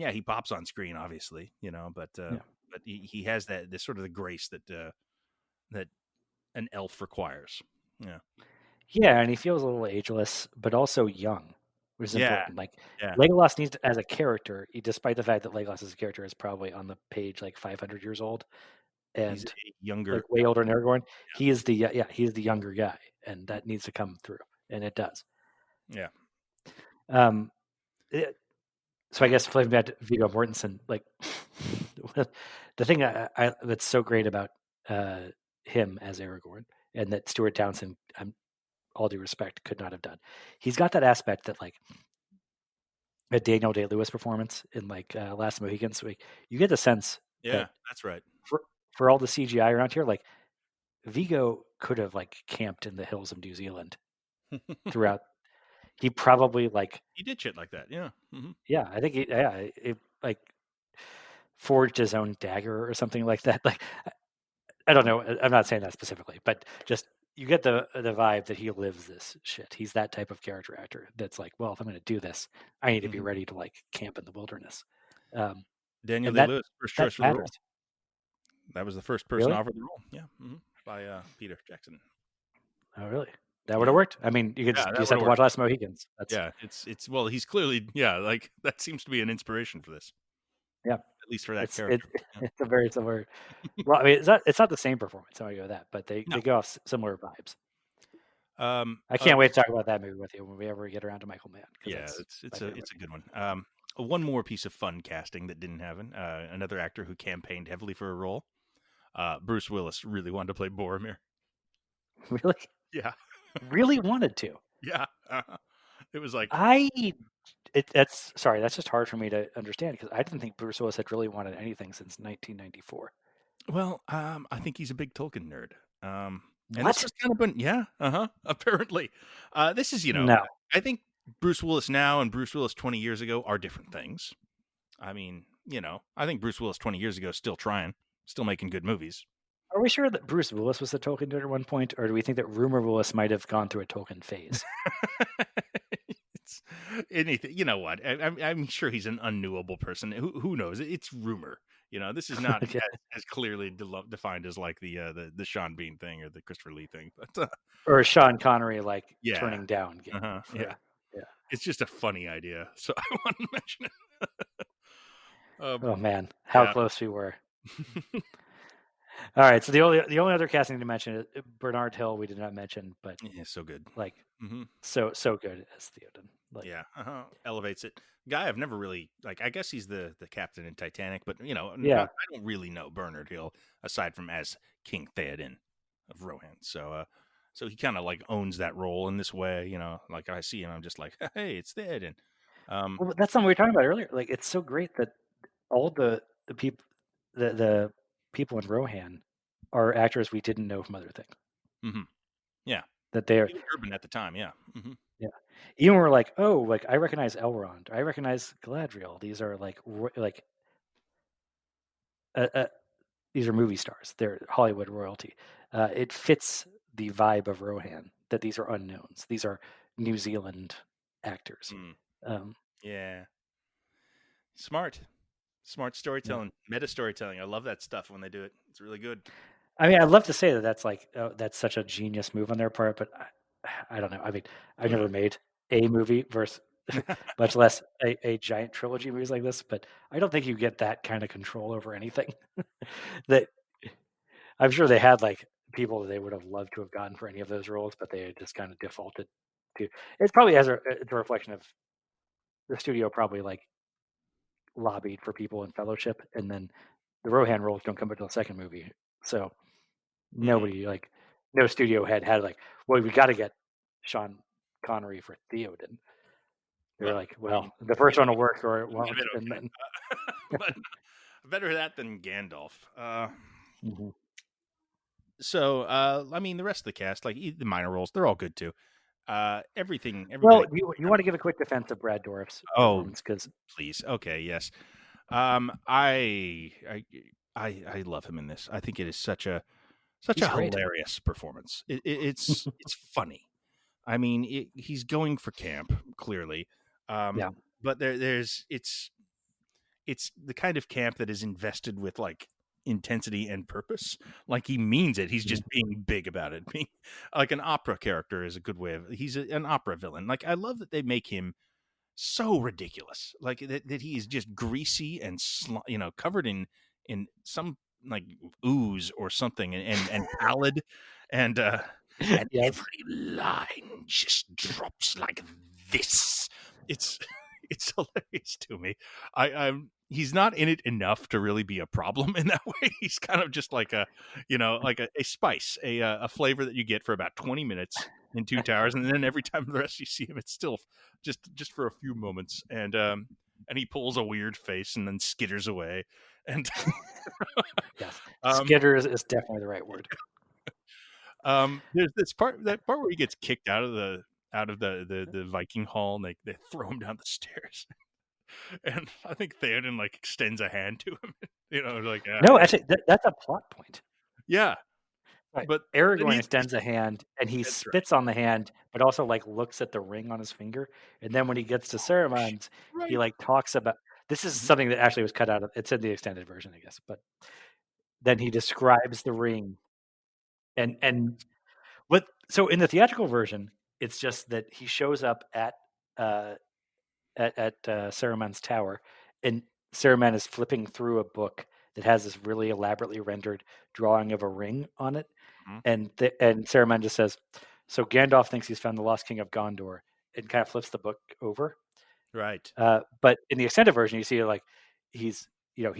yeah, he pops on screen, obviously, you know, but he has this sort of the grace that that an elf requires. Yeah. Yeah, and he feels a little ageless, but also young, which is important. Like Yeah. Legolas needs as a character, despite the fact that Legolas as a character is probably on the page like 500 years old, and He's a younger, like way older than Aragorn. Yeah. He is the younger guy, and that needs to come through, and it does. Yeah. So I guess flipping back to Viggo Mortensen, like the thing that's so great about him as Aragorn, and that Stuart Townsend, all due respect, could not have done. He's got that aspect that like a Daniel Day-Lewis performance in like Last Mohican. So like, you get the sense that that's right. For all the CGI around here, like Viggo could have like camped in the hills of New Zealand throughout. He probably like he did shit like that. Yeah. Mm-hmm. Yeah, I think he like forged his own dagger or something like that. Like I don't know. I'm not saying that specifically, but just you get the vibe that he lives this shit. He's that type of character actor that's like, well, if I'm going to do this, I need to be ready to like camp in the wilderness. Daniel Day-Lewis, first choice for the role. That was the first person offered the role. Yeah, by Peter Jackson. Oh, really? That would have worked. I mean, you just have to watch Last Mohicans. It's well, he's clearly like that seems to be an inspiration for this. Yeah, at least for that character. It's a very similar. Well, I mean, it's not the same performance. So I go with that, but they go off similar vibes. I can't wait to talk about that movie with you when we ever get around to Michael Mann. Yeah, it's a good one. One more piece of fun casting that didn't happen. Another actor who campaigned heavily for a role. Bruce Willis really wanted to play Boromir. Really? Yeah. Really wanted to. Yeah. It was like that's just hard for me to understand because I didn't think Bruce Willis had really wanted anything since 1994. Well, I think he's a big Tolkien nerd. And this was kind of been apparently. This is, no. I think Bruce Willis now and Bruce Willis 20 years ago are different things. I mean, I think Bruce Willis 20 years ago is still trying, still making good movies. Are we sure that Bruce Willis was a Tolkien nerd at one point, or do we think that Rumor Willis might have gone through a Tolkien phase? It's anything. You know what? I'm sure he's an unknowable person. Who knows? It's rumor. This is not as clearly defined as like the Sean Bean thing or the Christopher Lee thing, but or Sean Connery turning down. Yeah. It's just a funny idea, so I wanted to mention it. Oh man, how close we were. All right, so the only other casting to mention is Bernard Hill. We did not mention, but so good, like so good as Theoden. Like, elevates it. Guy I've never really like. I guess he's the captain in Titanic, but I don't really know Bernard Hill aside from as King Theoden of Rohan. So he kind of like owns that role in this way. Like I see him, I'm just like, hey, it's Theoden. Well, that's something we were talking about earlier. Like it's so great that all the people, the people in Rohan are actors we didn't know from other things. Mm-hmm. Yeah. That they're urban at the time. Yeah. Mm-hmm. Yeah. Even we're like, oh, like I recognize Elrond, I recognize Galadriel. These are like these are movie stars. They're Hollywood royalty. It fits the vibe of Rohan that these are unknowns. These are New Zealand actors. Yeah. Smart storytelling, meta storytelling. I love that stuff when they do it. It's really good. I mean, I'd love to say that that's like that's such a genius move on their part, but I don't know. I mean, I've never made a movie versus much less a giant trilogy movies like this, but I don't think you get that kind of control over anything. That I'm sure they had like people that they would have loved to have gotten for any of those roles, but they had just kind of defaulted to. It's probably it's a reflection of the studio probably like lobbied for people in Fellowship, and then the Rohan roles don't come until the second movie, so nobody like no studio had like, well, we got to get Sean Connery for Theoden. They're like, well, the first one will work or it won't, and then but better that than Gandalf. Mhm. So, I mean, the rest of the cast, like the minor roles, they're all good too. Everything. Well, you want to give a quick defense of Brad Dourif's performance because please, okay, yes. I love him in this. I think it is such a hilarious performance. It's funny. I mean, he's going for camp clearly. But it's the kind of camp that is invested with like intensity and purpose. Like he means it. He's just being big about it. Being like an opera character is a good way of. He's an opera villain. Like I love that they make him so ridiculous. Like that he is just greasy and covered in some like ooze or something and pallid and every line just drops like this. It's hilarious to me. He's not in it enough to really be a problem in that way. He's kind of just like a spice, a flavor that you get for about 20 minutes in Two Towers, and then every time the rest you see him, it's still just for a few moments, and he pulls a weird face and then skitters away, and yes, skitters is definitely the right word. There's that part where he gets kicked out of the Viking hall, and they throw him down the stairs. And I think Theoden like extends a hand to him, like no, actually, that's a plot point. Yeah, right. But Aragorn extends a hand, and he spits on the hand, but also like looks at the ring on his finger. And then when he gets to Saruman's, he like talks about this is something that actually was cut out of. It's in the extended version, I guess. But then he describes the ring, and what? So in the theatrical version, it's just that he shows up at Saruman's tower, and Saruman is flipping through a book that has this really elaborately rendered drawing of a ring on it, and Saruman just says, "So Gandalf thinks he's found the lost king of Gondor," and kind of flips the book over. Right. But in the extended version, you see like he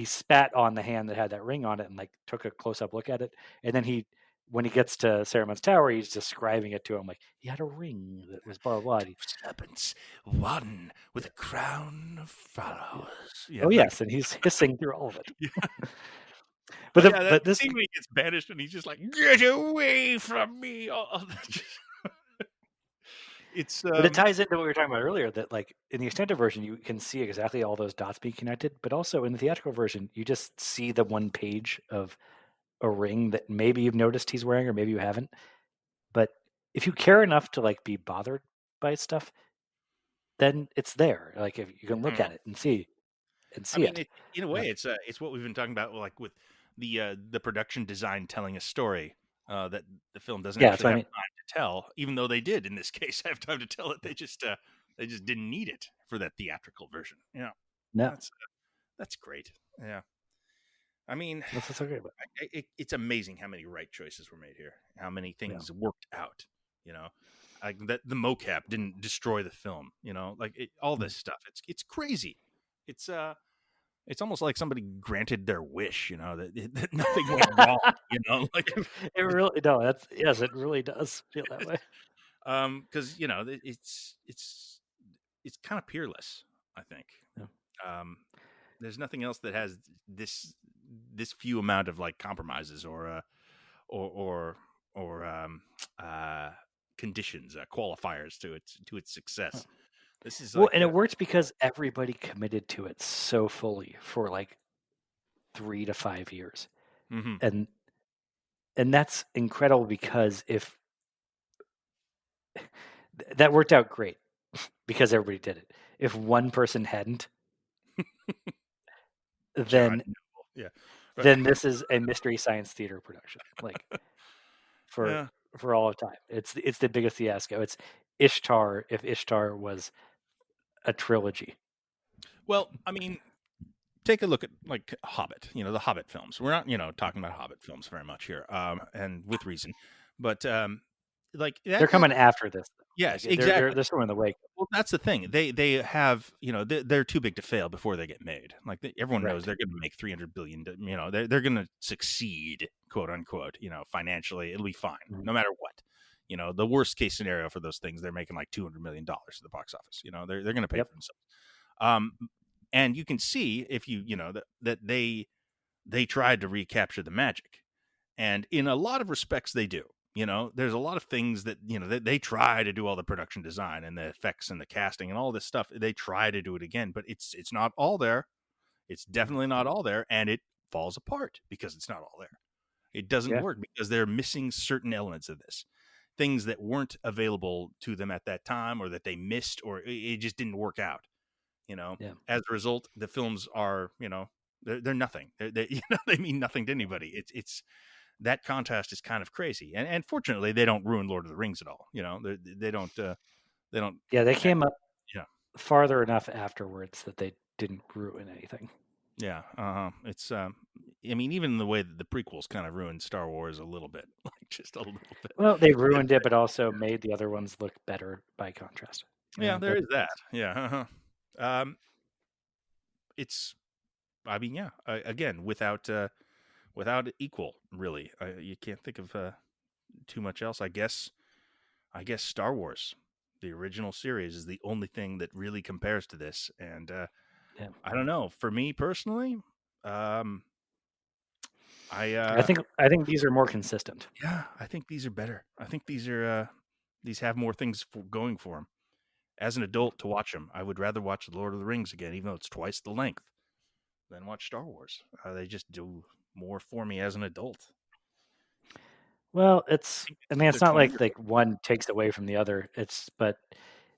spat on the hand that had that ring on it and like took a close up look at it, and then when he gets to Saruman's tower, he's describing it to him like he had a ring that was blah blah blah. Two serpents, one with a crown of flowers. Yeah, yes, and he's hissing through all of it. Yeah. but this scene when he gets banished and he's just like, "Get away from me!" It's but it ties into what we were talking about earlier. That like in the extended version, you can see exactly all those dots being connected, but also in the theatrical version, you just see the one page of a ring that maybe you've noticed he's wearing or maybe you haven't. But if you care enough to like be bothered by stuff, then it's there. Like if you can look at it and see it. In a way, it's what we've been talking about, like with the production design telling a story that the film doesn't actually have time to tell, even though they did in this case have time to tell it. They just didn't need it for that theatrical version. No, that's great. Yeah. I mean, that's what's so great about it's amazing how many right choices were made here, how many things worked out. Like that the mocap didn't destroy the film. All this stuff. It's crazy. It's almost like somebody granted their wish. That nothing went wrong. Like it really it really does feel that way. Because it's kind of peerless. I think. There's nothing else that has this this few amount of like compromises or or conditions, qualifiers to its success. This is Well, like and it works because everybody committed to it so fully for like 3 to 5 years. And that's incredible because if that worked out great because everybody did it. If one person hadn't, then yeah, then this is a mystery science theater production, like for all of time. It's the biggest fiasco. It's Ishtar if Ishtar was a trilogy. Well, I mean, take a look at like Hobbit, the Hobbit films. We're not, talking about Hobbit films very much here, and with reason, but like they're coming after this. Yes, like, exactly. They're still in the wake. Well, that's the thing. They have, they're too big to fail before they get made. Like everyone knows they're going to make 300 billion. They're going to succeed, quote unquote. Financially, it'll be fine no matter what. The worst case scenario for those things, they're making like $200 million at the box office. They're going to pay for themselves. And you can see if that they tried to recapture the magic, and in a lot of respects they do. There's a lot of things that they try to do, all the production design and the effects and the casting and all this stuff. They try to do it again, but it's not all there. It's definitely not all there, and it falls apart because it's not all there. It doesn't work because they're missing certain elements of this, things that weren't available to them at that time, or that they missed, or it just didn't work out. As a result, the films are they're nothing. They mean nothing to anybody. It's that contrast is kind of crazy, and fortunately, they don't ruin Lord of the Rings at all. They don't. They don't. Yeah, they came up farther enough afterwards that they didn't ruin anything. Yeah, it's. I mean, even the way that the prequels kind of ruined Star Wars a little bit, like just a little bit. Well, they ruined it, but also made the other ones look better by contrast. Yeah, there is that. Yeah. It's. I mean, yeah. Again, without equal, really, you can't think of too much else. I guess Star Wars, the original series, is the only thing that really compares to this. And I don't know. For me personally, I think these are more consistent. Yeah, I think these are better. I think these have more things going for them. As an adult, to watch them, I would rather watch The Lord of the Rings again, even though it's twice the length, than watch Star Wars. They just do more for me as an adult. Well, it's not like one takes away from the other. But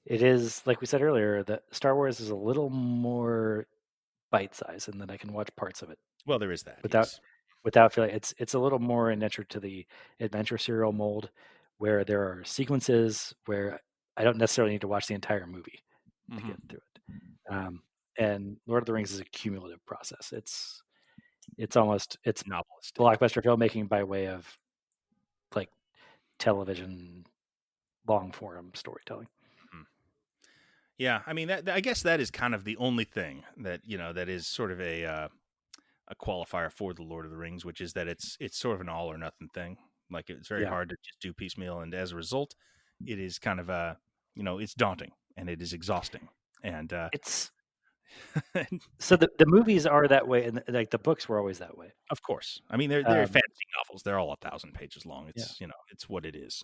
it is, like we said earlier, that Star Wars is a little more bite-sized, and that I can watch parts of it. Well, there is that without feeling it's a little more in nature to the adventure serial mold, where there are sequences where I don't necessarily need to watch the entire movie to get through it. And Lord of the Rings is a cumulative process. It's almost novelistic blockbuster filmmaking by way of like television long form storytelling. Yeah, I mean, I guess that is kind of the only thing that that is sort of a qualifier for the Lord of the Rings, which is that it's sort of an all or nothing thing. Like it's very hard to just do piecemeal, and as a result, it is kind of it's daunting and it is exhausting, and it's so the movies are that way, and like the books were always that way. Of course, I mean they're fantasy novels. They're all 1,000 pages long. It's it's what it is.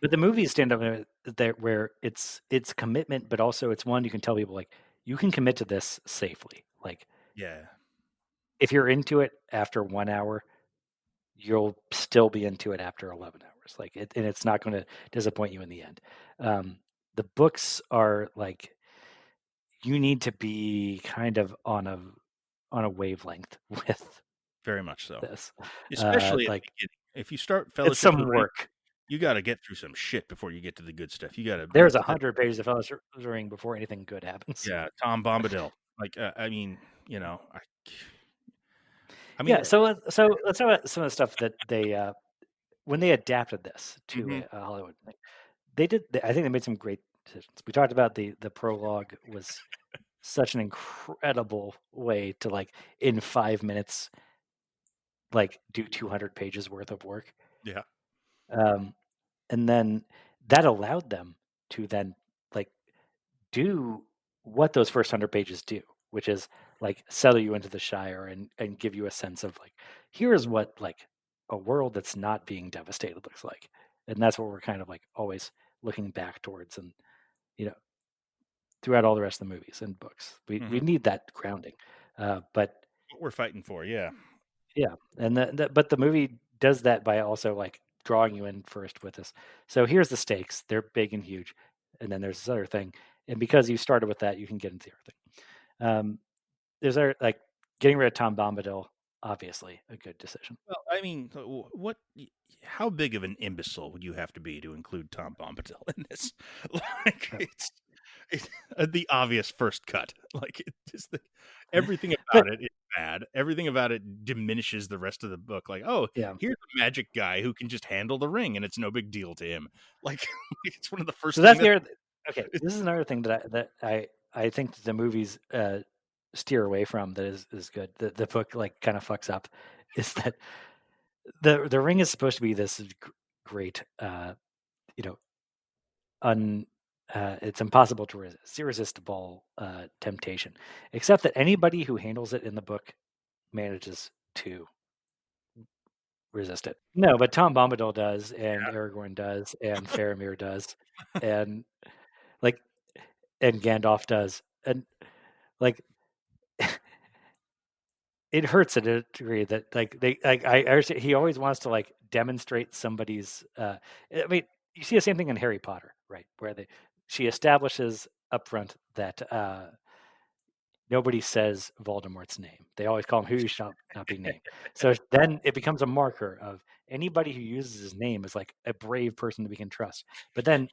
But the movies stand up there where it's commitment, but also it's one you can tell people like you can commit to this safely. Like if you're into it after 1 hour, you'll still be into it after 11 hours. Like and it's not going to disappoint you in the end. The books are like you need to be kind of on a wavelength with. Very much so. This, especially like if you start Fellowship, it's some work. You got to get through some shit before you get to the good stuff. You got to. There's 100 pages of Fellowship of the Ring before anything good happens. Yeah, Tom Bombadil. Like, I mean, So let's talk about some of the stuff that they when they adapted this to Hollywood. I think they made some great decisions. We talked about the prologue was such an incredible way to like in 5 minutes, like do 200 pages worth of work. Yeah. And then that allowed them to then like do what those first 100 pages do, which is like settle you into the Shire and give you a sense of like, here's what like a world that's not being devastated looks like. And that's what we're kind of like always looking back towards. And, you know, throughout all the rest of the movies and books, we need that grounding. But what we're fighting for, yeah. And but the movie does that by also like drawing you in first with this. So here's the stakes; they're big and huge, and then there's this other thing, and because you started with that, you can get into the other thing. There's other like getting rid of Tom Bombadil, obviously a good decision. Well, I mean, what? How big of an imbecile would you have to be to include Tom Bombadil in this? Like, it's the obvious first cut. Like, everything about it is bad. Everything about it diminishes the rest of the book. Like, oh, here's a magic guy who can just handle the ring, and it's no big deal to him. Like, it's one of the first. So that's okay. This is another thing that I think the movies steer away from that is good. The book like kind of fucks up is that the ring is supposed to be this great you know it's impossible to resist, irresistible temptation, except that anybody who handles it in the book manages to resist it. No, but Tom Bombadil does, and Aragorn does, and Faramir does, and like, and Gandalf does, and like, it hurts at a degree that like he always wants to like demonstrate somebody's. I mean, you see the same thing in Harry Potter, right? Where she establishes up front that nobody says Voldemort's name. They always call him who shall not be named. So then it becomes a marker of anybody who uses his name is like a brave person that we can trust. But then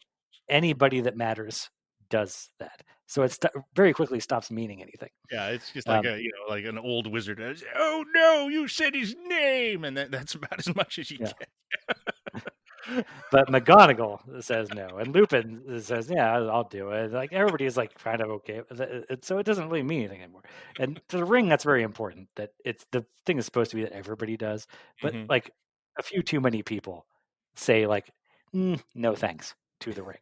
anybody that matters does that. So it very quickly stops meaning anything. Yeah, it's just like like an old wizard. Oh no, you said his name, and that's about as much as you get. But McGonagall says no, and Lupin says, "Yeah, I'll do it." Like everybody is like kind of okay with it, so it doesn't really mean anything anymore. And to the ring, that's very important. That it's the thing is supposed to be that everybody does, but like a few too many people say like, "No thanks" to the ring.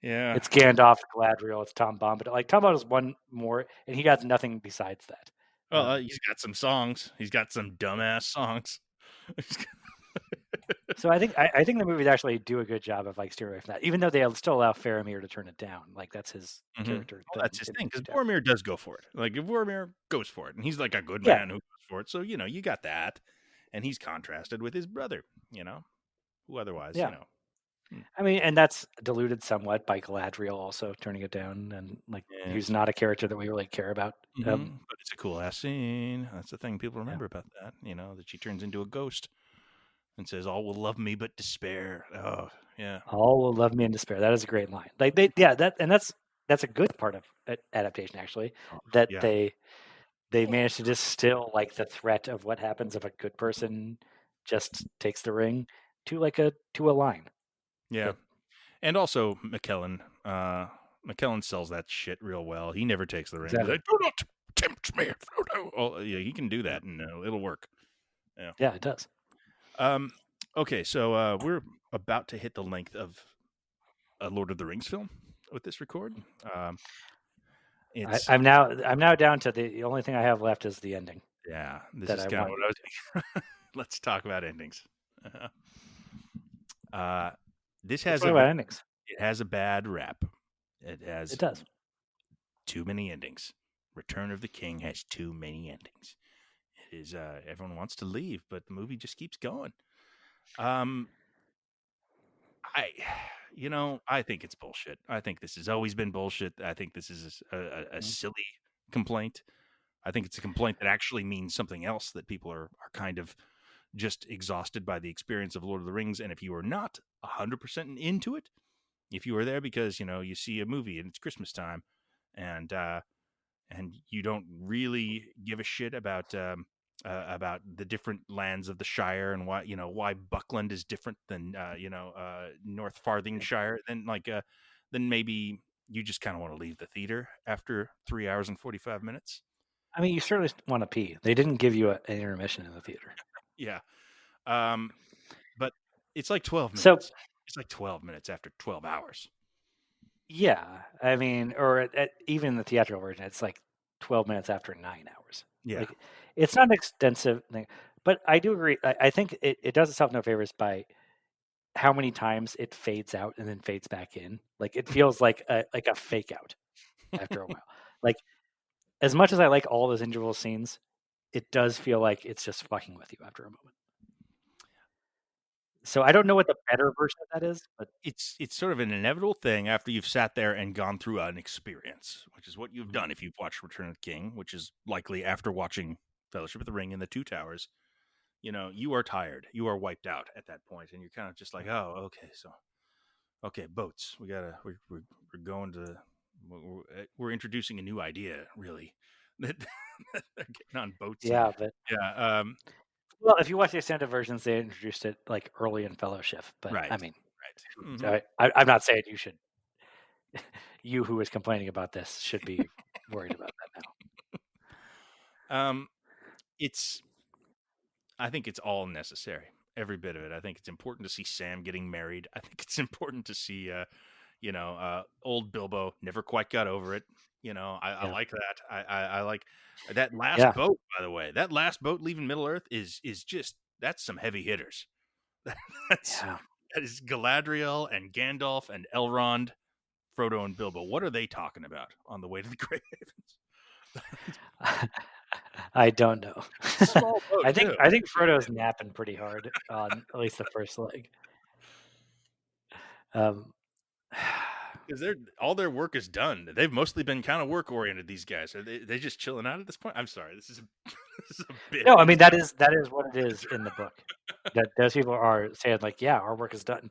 It's Gandalf, Galadriel, it's Tom Bombadil. Like Tom Bombadil's one more, and he got nothing besides that. Well, he's got some songs. He's got some dumbass songs. So I think the movies actually do a good job of like steering away from that, even though they still allow Faramir to turn it down. Like that's his character. Well, that's his thing because Boromir does go for it. Like if Boromir goes for it, and he's like a good man who goes for it. So you got that, and he's contrasted with his brother. Who otherwise, I mean, and that's diluted somewhat by Galadriel also turning it down, and like who's not a character that we really care about. But it's a cool ass scene. That's the thing people remember about that. That she turns into a ghost and says, "All will love me but despair." Oh, yeah. All will love me and despair. That is a great line. Like that's a good part of adaptation actually. That they managed to distill like the threat of what happens if a good person just takes the ring to a line. Yeah. And also McKellen sells that shit real well. He never takes the ring. Exactly. Like, do not tempt me. Oh, yeah, he can do that and it'll work. Yeah, it does. Okay, so we're about to hit the length of a Lord of the Rings film with this record. I'm now down to the only thing I have left is the ending. Yeah, this is kind of what I was thinking. Let's talk about endings. This has endings. It has a bad rap. It does. Too many endings. Return of the King has too many endings. It is everyone wants to leave, but the movie just keeps going. I think it's bullshit. I think this has always been bullshit. I think this is a silly complaint. I think it's a complaint that actually means something else, that people are kind of just exhausted by the experience of Lord of the Rings. And if you are not 100% into it, if you are there because, you see a movie and it's Christmas time and you don't really give a shit about the different lands of the Shire and why Buckland is different than North Farthingshire, then maybe you just kind of want to leave the theater after 3 hours and 45 minutes. I mean, you certainly want to pee. They didn't give you an intermission in the theater. Yeah, but it's like 12 minutes. So it's like 12 minutes after 12 hours. Yeah, I mean, or even the theatrical version, it's like 12 minutes after 9 hours. Yeah. Like, it's not an extensive thing, but I do agree. I think it does itself no favors by how many times it fades out and then fades back in. Like, it feels like a fake out after a while. Like, as much as I like all those individual scenes, it does feel like it's just fucking with you after a moment. So I don't know what the better version of that is, but it's sort of an inevitable thing after you've sat there and gone through an experience, which is what you've done if you've watched Return of the King, which is likely after watching Fellowship of the Ring and The Two Towers. You know, you are tired, you are wiped out at that point, and you're kind of just like, oh, okay, boats. We're going to we're introducing a new idea, really. They're getting on boats. yeah, but Yeah. well, if you watch the extended versions, they introduced it like early in Fellowship. But Right. I mean, Right. Mm-hmm. so I'm not saying you should. You who is complaining about this should be worried about that now. I think it's all necessary, every bit of it. I think it's important to see Sam getting married. I think it's important to see, old Bilbo never quite got over it. You know, I like that. I like that last boat. By the way, that last boat leaving Middle Earth is just that's some heavy hitters. That is Galadriel and Gandalf and Elrond, Frodo and Bilbo. What are they talking about on the way to the Grey Havens? I don't know. Small boat, I think Frodo's napping pretty hard on at least the first leg. Because all their work is done. They've mostly been kind of work oriented. These guys are they just chilling out at this point? I'm sorry, this is a bit. No, I mean that is what it is in the book. That those people are saying like, yeah, our work is done.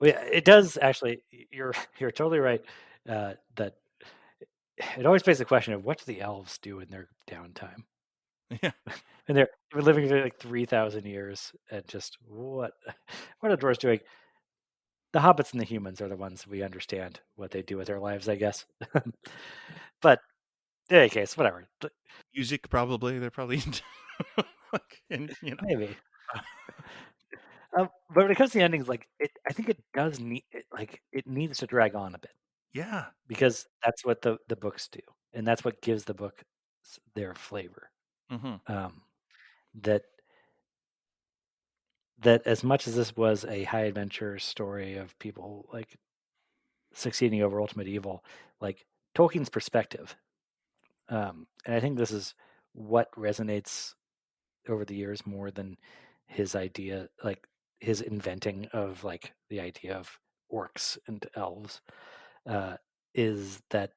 Well, yeah, it does actually. You're totally right. That it always begs the question of what do the elves do in their downtime? Yeah, and they're living for like 3,000 years, and just what are dwarves doing? The hobbits and the humans are the ones we understand what they do with their lives, I guess. But in any case, whatever. Music probably. They're probably maybe. But when it comes to the endings, like I think it does need it needs to drag on a bit. Yeah, because that's what the books do, and that's what gives the book their flavor. Mm-hmm. That as much as this was a high adventure story of people like succeeding over ultimate evil, like Tolkien's perspective, and I think this is what resonates over the years more than his idea, like his inventing of like the idea of orcs and elves, is that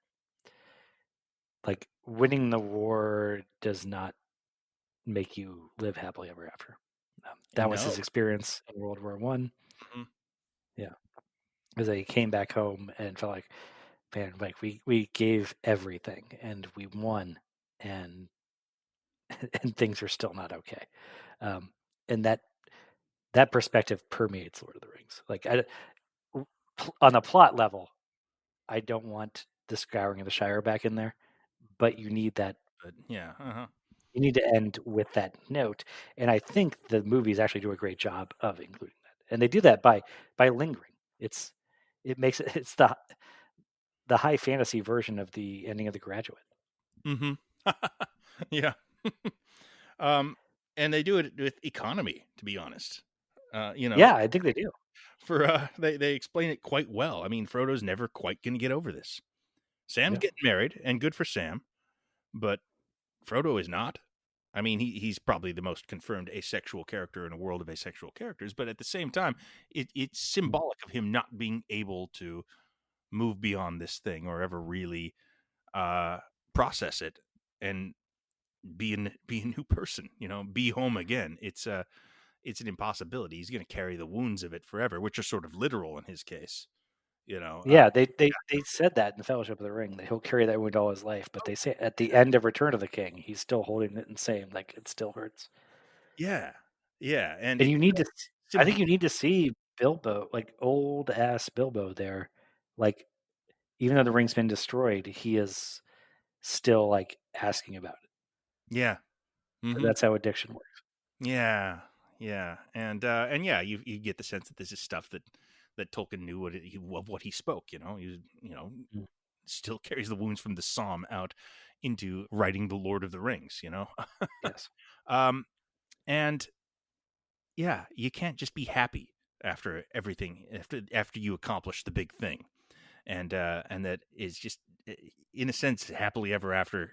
like winning the war does not make you live happily ever after. That was his experience in World War One. Mm-hmm. Yeah, because he came back home and felt like, man, like we gave everything and we won, and and things are still not okay. And that perspective permeates Lord of the Rings. Like on a plot level, I don't want the Scouring of the Shire back in there, but you need that. But yeah, you need to end with that note, and I think the movies actually do a great job of including that, and they do that by lingering. It's the high fantasy version of the ending of The Graduate. Mm-hmm. Yeah. And they do it with economy, to be honest. Yeah, I think they do. For they explain it quite well. I mean, Frodo's never quite going to get over this. Sam's getting married, and good for Sam, but Frodo is not. I mean, he's probably the most confirmed asexual character in a world of asexual characters, but at the same time, it's symbolic of him not being able to move beyond this thing or ever really process it and be a new person, be home again. It's an impossibility. He's going to carry the wounds of it forever, which are sort of literal in his case. Yeah, they said that in the Fellowship of the Ring, that he'll carry that wound all his life. But they say at the end of Return of the King, he's still holding it and saying like it still hurts. Yeah, and you need to. I think you need to see Bilbo, like old ass Bilbo, there, like even though the ring's been destroyed, he is still like asking about it. Yeah, mm-hmm. That's how addiction works. Yeah, and yeah, you get the sense that this is stuff that Tolkien knew of what he spoke. He still carries the wounds from the Psalm out into writing the Lord of the Rings, you know? Yes. And yeah, you can't just be happy after everything, after you accomplish the big thing. And that is just, in a sense, happily ever after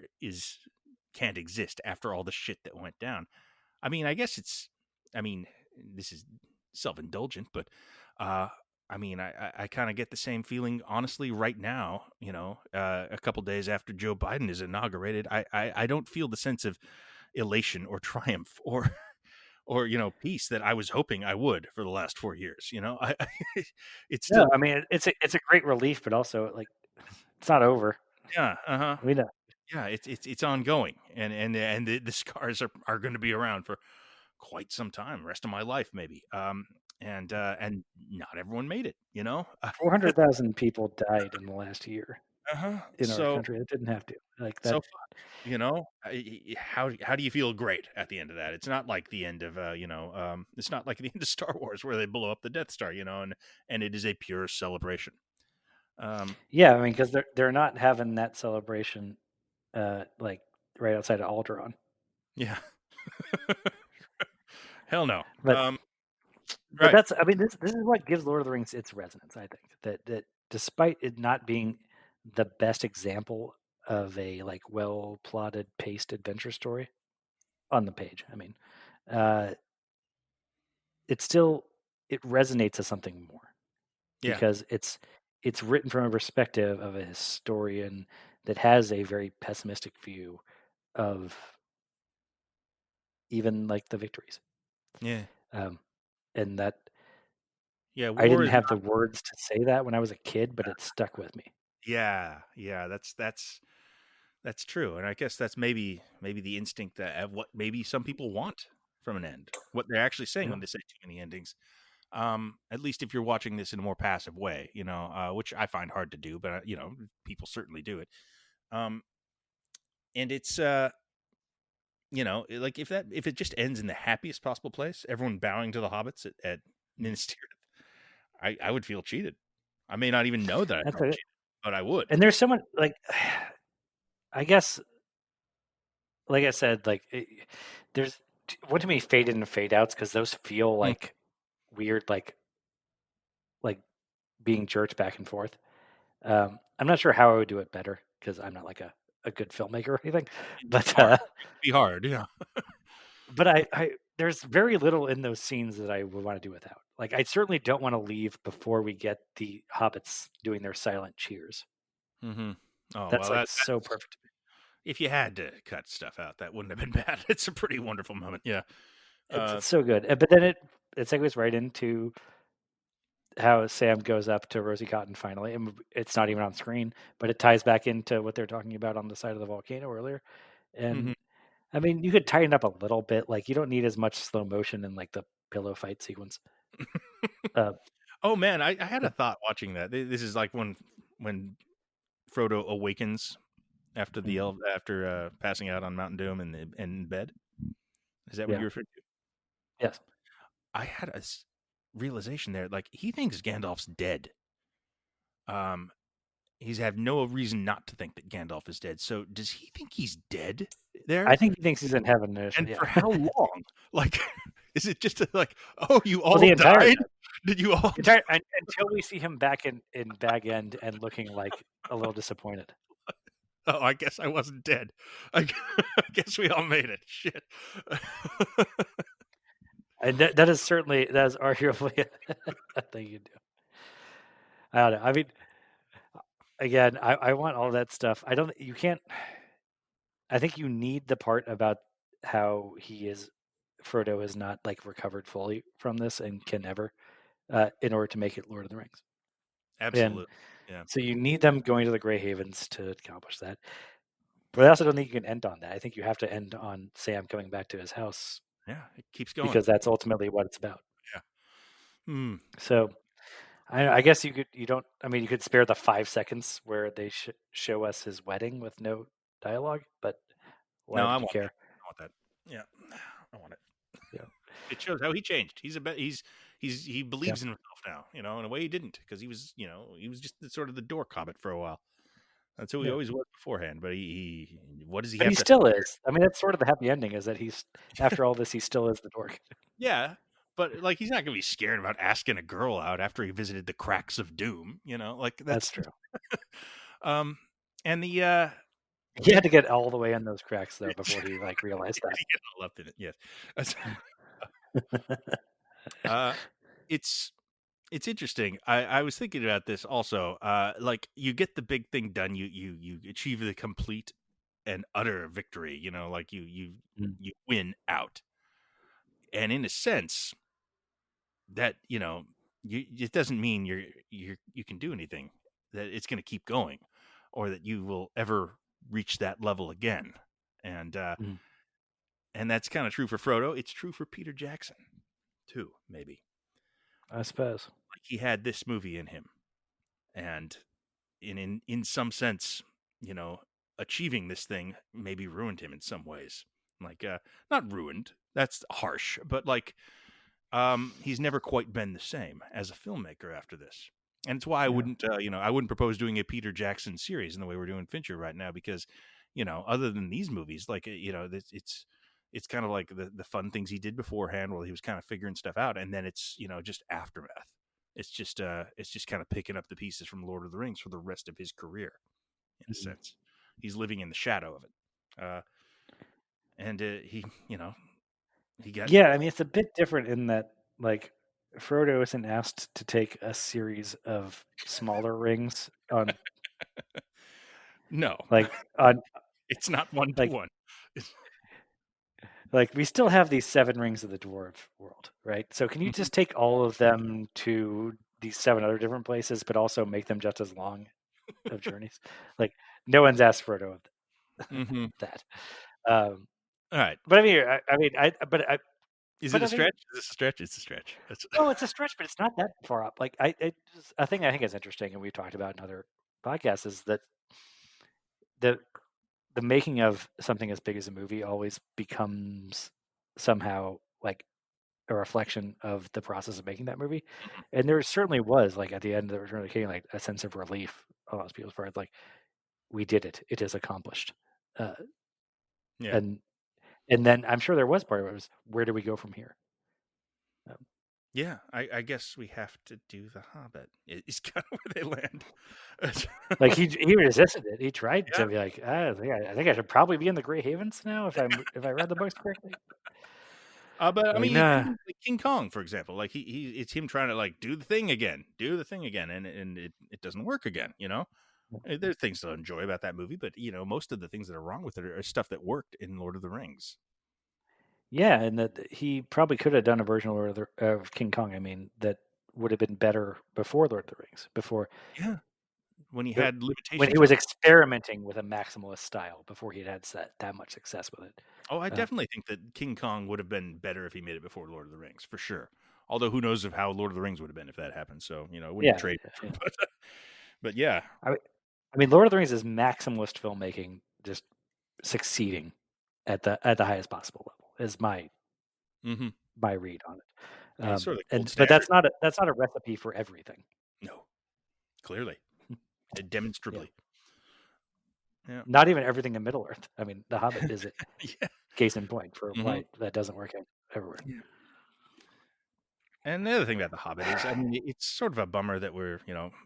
can't exist after all the shit that went down. I mean, I mean, this is self-indulgent, but I mean, I kind of get the same feeling, honestly, right now. You know, a couple days after Joe Biden is inaugurated, I don't feel the sense of elation or triumph or peace that I was hoping I would for the last 4 years. You know, it's No, still, I mean it's a great relief, but also like it's not over. yeah, We know. yeah, it's ongoing, and the scars are going to be around for quite some time, rest of my life maybe. And not everyone made it, you know. 400,000 people died in the last year in our So country. It didn't have to. Like so that. fuck, you know. How do you feel? Great at the end of that. It's not like the end of it's not like the end of Star Wars where they blow up the Death Star, you know, and it is a pure celebration. Yeah, I mean, because they're not having that celebration, like right outside of Alderaan. Yeah. Hell no. But Right. that's, I mean, this is what gives Lord of the Rings its resonance. I think that despite it not being the best example of a like well plotted, paced adventure story on the page, I mean, uh, it still it resonates as something more Yeah. because it's written from a perspective of a historian that has a very pessimistic view of even like the victories. Yeah. And that Yeah. I War didn't is have the not. words to say that when I was a kid, but it stuck with me. Yeah. Yeah. That's true, and I guess that's maybe the instinct that of what maybe some people want from an end. What they're actually saying Yeah. when they say too many endings. At least if you're watching this in a more passive way, you know, which I find hard to do, but you know, people certainly do it. Um, and it's you know, like if it just ends in the happiest possible place, everyone bowing to the hobbits at Minas Tirith, I would feel cheated. I may not even know that I That's felt it. cheated, but I would. And there's someone like, I guess, like I said, like there's one too many fade in and fade outs because those feel Mm, like weird, like being jerked back and forth. I'm not sure how I would do it better because I'm not like a good filmmaker or anything, it's but hard. It'd be hard, yeah. but I there's very little in those scenes that I would want to do without. Like I certainly don't want to leave before we get the hobbits doing their silent cheers. Mm-hmm. Oh That's well, like that's so perfect. if you had to cut stuff out, that wouldn't have been bad. It's a pretty wonderful moment. Yeah. It's so good. But then it segues right into how Sam goes up to Rosie Cotton finally, and it's not even on screen, but it ties back into what they're talking about on the side of the volcano earlier. Mhm. And I mean, you could tighten up a little bit. Like you don't need as much slow motion in like the pillow fight sequence. Uh, Oh man, I had a but thought watching that. This is like when Frodo awakens after mm, passing out on Mountain Doom in bed. Is that what yeah, you referred to? yes, I had a realization there. Like he thinks Gandalf's dead. Um, he's have no reason not to think that Gandalf is dead. So does he think he's dead I there? think he thinks he's in heaven And initially. for Yeah, how long? Like, is it just like, oh, you well, all the entire died? time, Did you all? until we see him back in Bag End and looking like a little disappointed. Oh, I guess I wasn't dead. I guess we all made it. Shit. And that is certainly that is arguably a thing you do. I don't know. I mean, again, I want all that stuff. I don't. You can't. I think you need the part about how Frodo is not like recovered fully from this and can never, in order to make it Lord of the Rings. And Absolutely. Yeah. so you need them going to the Grey Havens to accomplish that. But I also don't think you can end on that. I think you have to end on Sam coming back to his house Yeah. It keeps going. because that's ultimately what it's about. Yeah. Hmm. So I guess you could. You don't. I mean, you could spare the 5 seconds where they show us his wedding with no dialogue. But why No, I would you want that. care? I want that. Yeah. I want it. Yeah. It shows how he changed. He believes Yeah. in himself now, you know, in a way he didn't because he was just sort of the dork hobbit for a while. That's who he always was beforehand. But he what does he But have he to? still is. I mean, that's sort of the happy ending, is that he's after all this, he still is the dork. Yeah, but like he's not gonna be scared about asking a girl out after he visited the cracks of doom. Like That's that's true. and the He had to get all the way in those cracks though before he like realized that. get all up in it. Yes, it's interesting. I was thinking about this also. Like you get the big thing done, you achieve the complete and utter victory. Like you win out, and in a sense, that it doesn't mean you can do anything, that it's going to keep going, or that you will ever reach that level again. And and that's kind of true for Frodo. It's true for Peter Jackson too, maybe. I suppose. Like he had this movie in him, and in some sense, achieving this thing maybe ruined him in some ways. Like not ruined, that's harsh, but like he's never quite been the same as a filmmaker after this. And it's why I wouldn't I wouldn't propose doing a Peter Jackson series in the way we're doing Fincher right now, because other than these movies, like it's kind of like the fun things he did beforehand while he was kind of figuring stuff out, and then it's just aftermath. It's just kind of picking up the pieces from Lord of the Rings for the rest of his career, in a sense. He's living in the shadow of it, and he got I mean, it's a bit different in that like Frodo isn't asked to take a series of smaller rings on no, like on it's not one to one. Like we still have these 7 rings of the dwarf world, right? So can you just take all of them to these 7 other different places, but also make them just as long of journeys? Like no one's asked Frodo that. All right, but I mean, is it a stretch? Is this a stretch? It's a stretch. No, it's a stretch, but it's not that far up. Like a thing I think is interesting, and we've talked about in other podcasts, is that the making of something as big as a movie always becomes somehow like a reflection of the process of making that movie. And there certainly was, like at the end of the Return of the King, like a sense of relief on most people's part, like we did it, it is accomplished. And then I'm sure there was part of it was, where do we go from here? Yeah, I guess we have to do The Hobbit. It's kind of where they land. Like he resisted it. He tried to be like, I think I should probably be in the Grey Havens now if I read the books correctly. But I mean, King Kong, for example, like it's him trying to like do the thing again, and it doesn't work again. There's things to enjoy about that movie, but most of the things that are wrong with it are stuff that worked in Lord of the Rings. Yeah, and that he probably could have done a version of King Kong. I mean, that would have been better before Lord of the Rings. When he had limitations. When he was experimenting with a maximalist style before he had that much success with it. Oh, I definitely think that King Kong would have been better if he made it before Lord of the Rings, for sure. Although who knows how Lord of the Rings would have been if that happened. So, wouldn't trade. Yeah. But yeah. I mean, Lord of the Rings is maximalist filmmaking just succeeding at the highest possible level, is my read on it. But that's not a recipe for everything. No, clearly, demonstrably. Yeah. Not even everything in Middle Earth. I mean, The Hobbit is it. Case in point for why that doesn't work out everywhere. Yeah. And the other thing about The Hobbit is, I mean, it's sort of a bummer that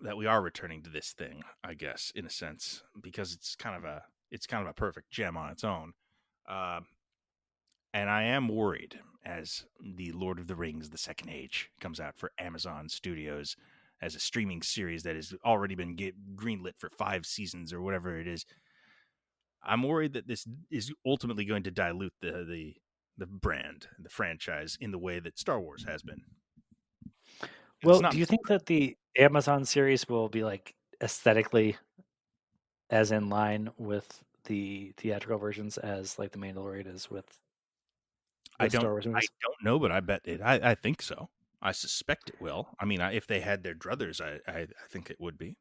that we are returning to this thing, I guess, in a sense, because it's kind of a perfect gem on its own. And I am worried as the Lord of the Rings, The Second Age, comes out for Amazon Studios as a streaming series that has already been greenlit for 5 seasons or whatever it is. I'm worried that this is ultimately going to dilute the brand, the franchise, in the way that Star Wars has been. Well, do you think that the Amazon series will be like aesthetically as in line with the theatrical versions as like The Mandalorian is with Star Wars movies? I don't know, but I bet it. I think so. I suspect it will. I mean, if they had their druthers, I think it would be.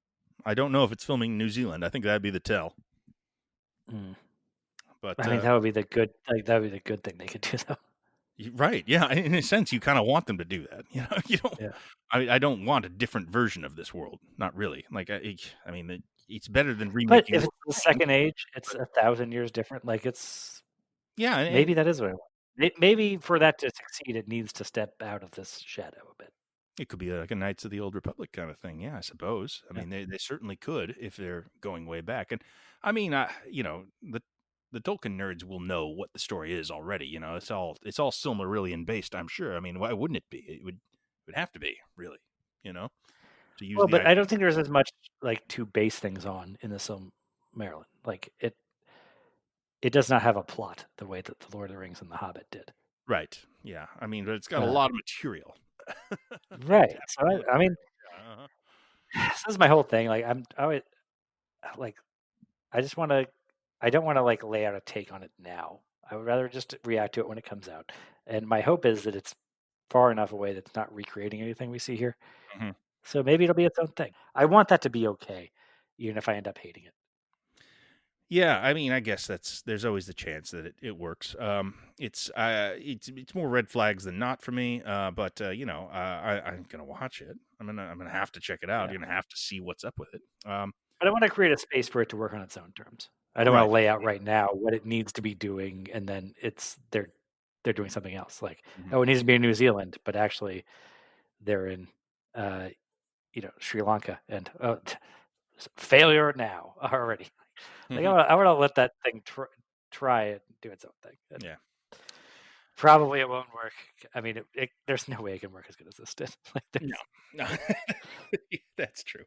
I don't know if it's filming in New Zealand. I think that'd be the tell. But I mean, that would be the good. Like that would be the good thing they could do, though. Right? Yeah. In a sense, you kind of want them to do that. You don't. Yeah. I don't want a different version of this world. Not really. Like I mean, it's better than But remaking if Lord it's of the the Rings. second age, it's But 1,000 years different. Like it's yeah, and maybe that is what I want. Maybe for that to succeed, it needs to step out of this shadow a bit. it could be like a Knights of the Old Republic kind of thing. Yeah, I suppose. I Yeah. mean, they certainly could if they're going way back. And I mean, the Tolkien nerds will know what the story is already. It's all Silmarillion based. I'm sure. I mean, why wouldn't it be? It would have to be really. You know, to use Well, the but I don't IP. think there's as much like to base things on in this Maryland. Like it does not have a plot the way that the Lord of the Rings and the Hobbit did. Right. Yeah. I mean, but it's got a Uh, lot of material. right. So Definitely. I mean, Uh-huh. this is my whole thing. Like I would like I just want to. I don't want to like lay out a take on it now. I would rather just react to it when it comes out. And my hope is that it's far enough away that it's not recreating anything we see here. Mhm. So maybe it'll be its own thing. I want that to be okay, even if I end up hating it. Yeah, I mean, I guess there's always the chance that it works. It's more red flags than not for me. But I'm gonna watch it. I'm gonna have to check it out. Yeah. I'm gonna have to see what's up with it. But I want to create a space for it to work on its own terms. I don't want Right. to lay out right now what it needs to be doing, and then they're doing something else. Like, Mhm. oh, it needs to be in New Zealand, but actually they're in Sri Lanka, and failure now already. Like I want to let that thing try and do its own thing. And Yeah. probably it won't work. I mean, there's no way it can work as good as this did. Like, No. No. That's true.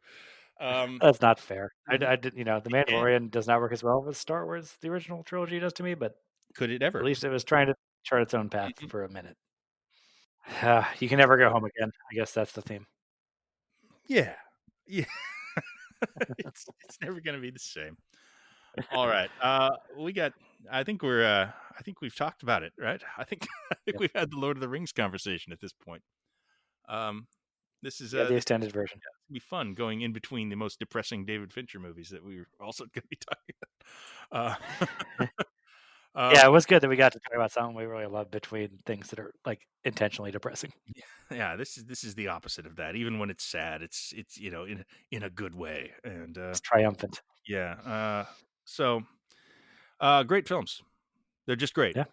that's not fair. Mhm. I did, The And Mandalorian does not work as well as Star Wars, the original trilogy, does to me. But could it at ever? least it was trying to chart its own path Mhm. for a minute. You can never go home again. I guess that's the theme. Yeah. Yeah. It's never gonna be the same. All right. We got. I think we're. I think we've talked about it, right? I think. I think Yep. we've had the Lord of the Rings conversation at this point. Um, this is Yeah, the this extended version. will be fun going in between the most depressing David Fincher movies that we're also going to be talking about. Yeah, it Um, was good that we got to talk about something we really love between things that are like intentionally depressing. yeah, this is the opposite of that. Even when it's sad, it's in a good way. And It's triumphant. yeah, so great films. They're just great. Yeah.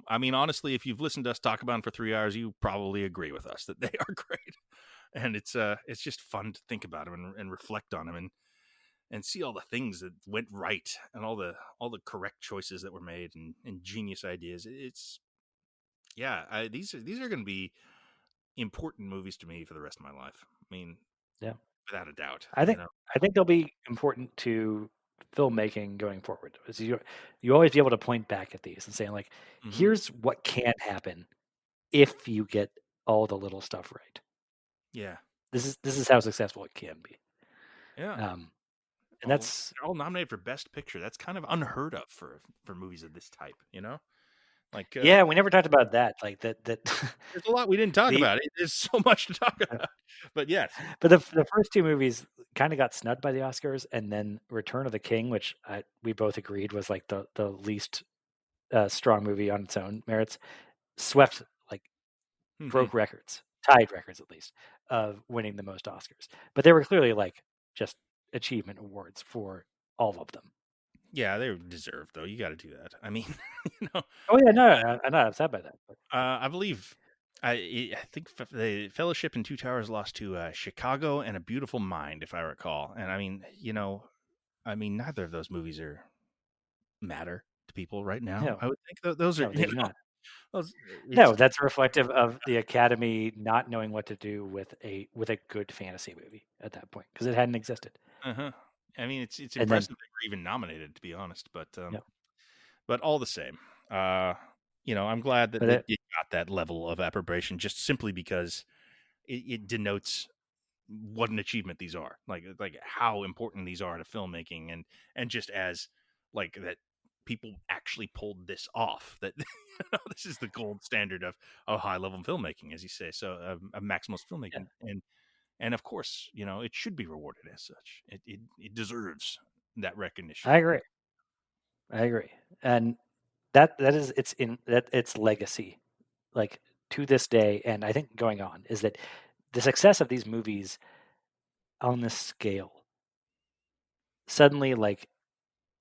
I mean, honestly, if you've listened to us talk about them for 3 hours, you probably agree with us that they are great. And it's just fun to think about them and reflect on them and see all the things that went right and all the correct choices that were made and genius ideas. It's these are going to be important movies to me for the rest of my life. I mean, Yeah. without a doubt. I think I think they'll be important to filmmaking going forward. Is you always be able to point back at these and saying like, Hmm. here's what can happen if you get all the little stuff right. Yeah, This is how successful it can be. yeah. And that's They're all nominated for Best Picture. That's kind of unheard of for movies of this type. Like yeah, we never talked about that. Like that there's a lot we didn't talk the about. There's so much to talk about. But yes. but the first two movies kind of got snubbed by the Oscars, and then Return of the King, which we both agreed was like the least strong movie on its own merits, swept like Hmm. broke records, tied records at least, of winning the most Oscars. But they were clearly like just achievement awards for all of them. Yeah, they deserve though. You got to do that. I mean, you know, Oh yeah, no, I'm not upset by that. But I believe I think the Fellowship and Two Towers lost to Chicago and A Beautiful Mind, if I recall. And I mean, neither of those movies matter to people right now. no, I would think those are no, they do not. those, No, it's that's reflective of the Academy not knowing what to do with a good fantasy movie at that point because it hadn't existed. uh-huh. I mean, it's And then impressive they were even nominated, to be honest. yeah, But all the same, I'm glad that but it got that level of approbation just simply because it denotes what an achievement these are, like how important these are to filmmaking, and just as like that people actually pulled this off. That this is the gold standard of high level filmmaking, as you say. So of maximalist yeah, filmmaking, and of course, it should be rewarded as such. It deserves that recognition. I agree. I agree, and that is its legacy, like to this day, and I think going on is that the success of these movies on this scale suddenly like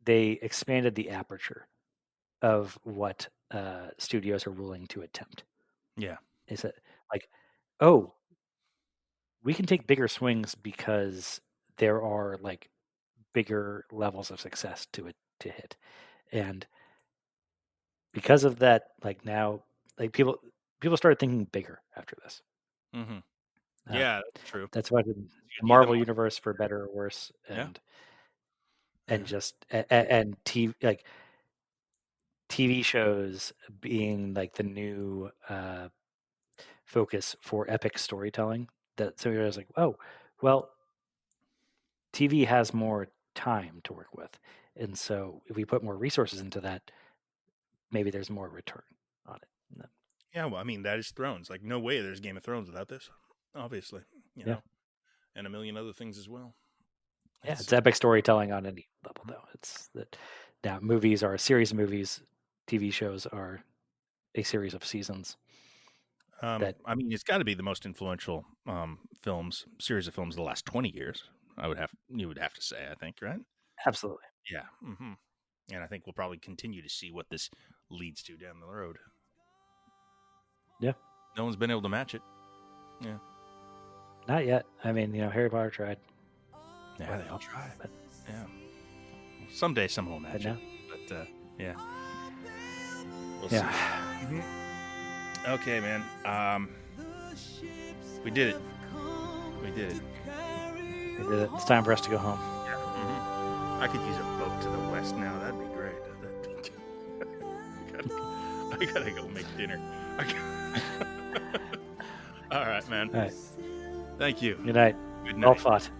they expanded the aperture of what studios are willing to attempt. Yeah. Is it like, oh, we can take bigger swings because there are like bigger levels of success to hit, and because of that, like now, like people started thinking bigger after this. Mm-hmm. Uh, Yeah, that's true. that's why the You need the Marvel money. universe, for better or worse, Yeah. and just and TV, like TV shows being like the new focus for epic storytelling. That so you're just like, oh, well, TV has more time to work with, and so if we put more resources into that, maybe there's more return on it. Yeah, well, I mean, that is Thrones. Like, no way there's Game of Thrones without this, obviously, you know, and a million other things as well. Yeah, it's epic storytelling on any level, though. It's that now movies are a series of movies, TV shows are a series of seasons. I mean, it's got to be the most influential series of films of the last 20 years. You would have to say, I think, right? Absolutely. Yeah. Mm-hmm. And I think we'll probably continue to see what this leads to down the road. Yeah. No one's been able to match it. Yeah. Not yet. I mean, Harry Potter tried. Yeah, they all try. But yeah. Someday someone will match it. But yeah. We'll see. Mm-hmm. Okay, man. We did it. We did it. It's time for us to go home. Yeah. Mm-hmm. I could use a boat to the west now. That'd be great. I gotta go make dinner. All right, man. All right. Thank you. Good night. Good night. Well fought.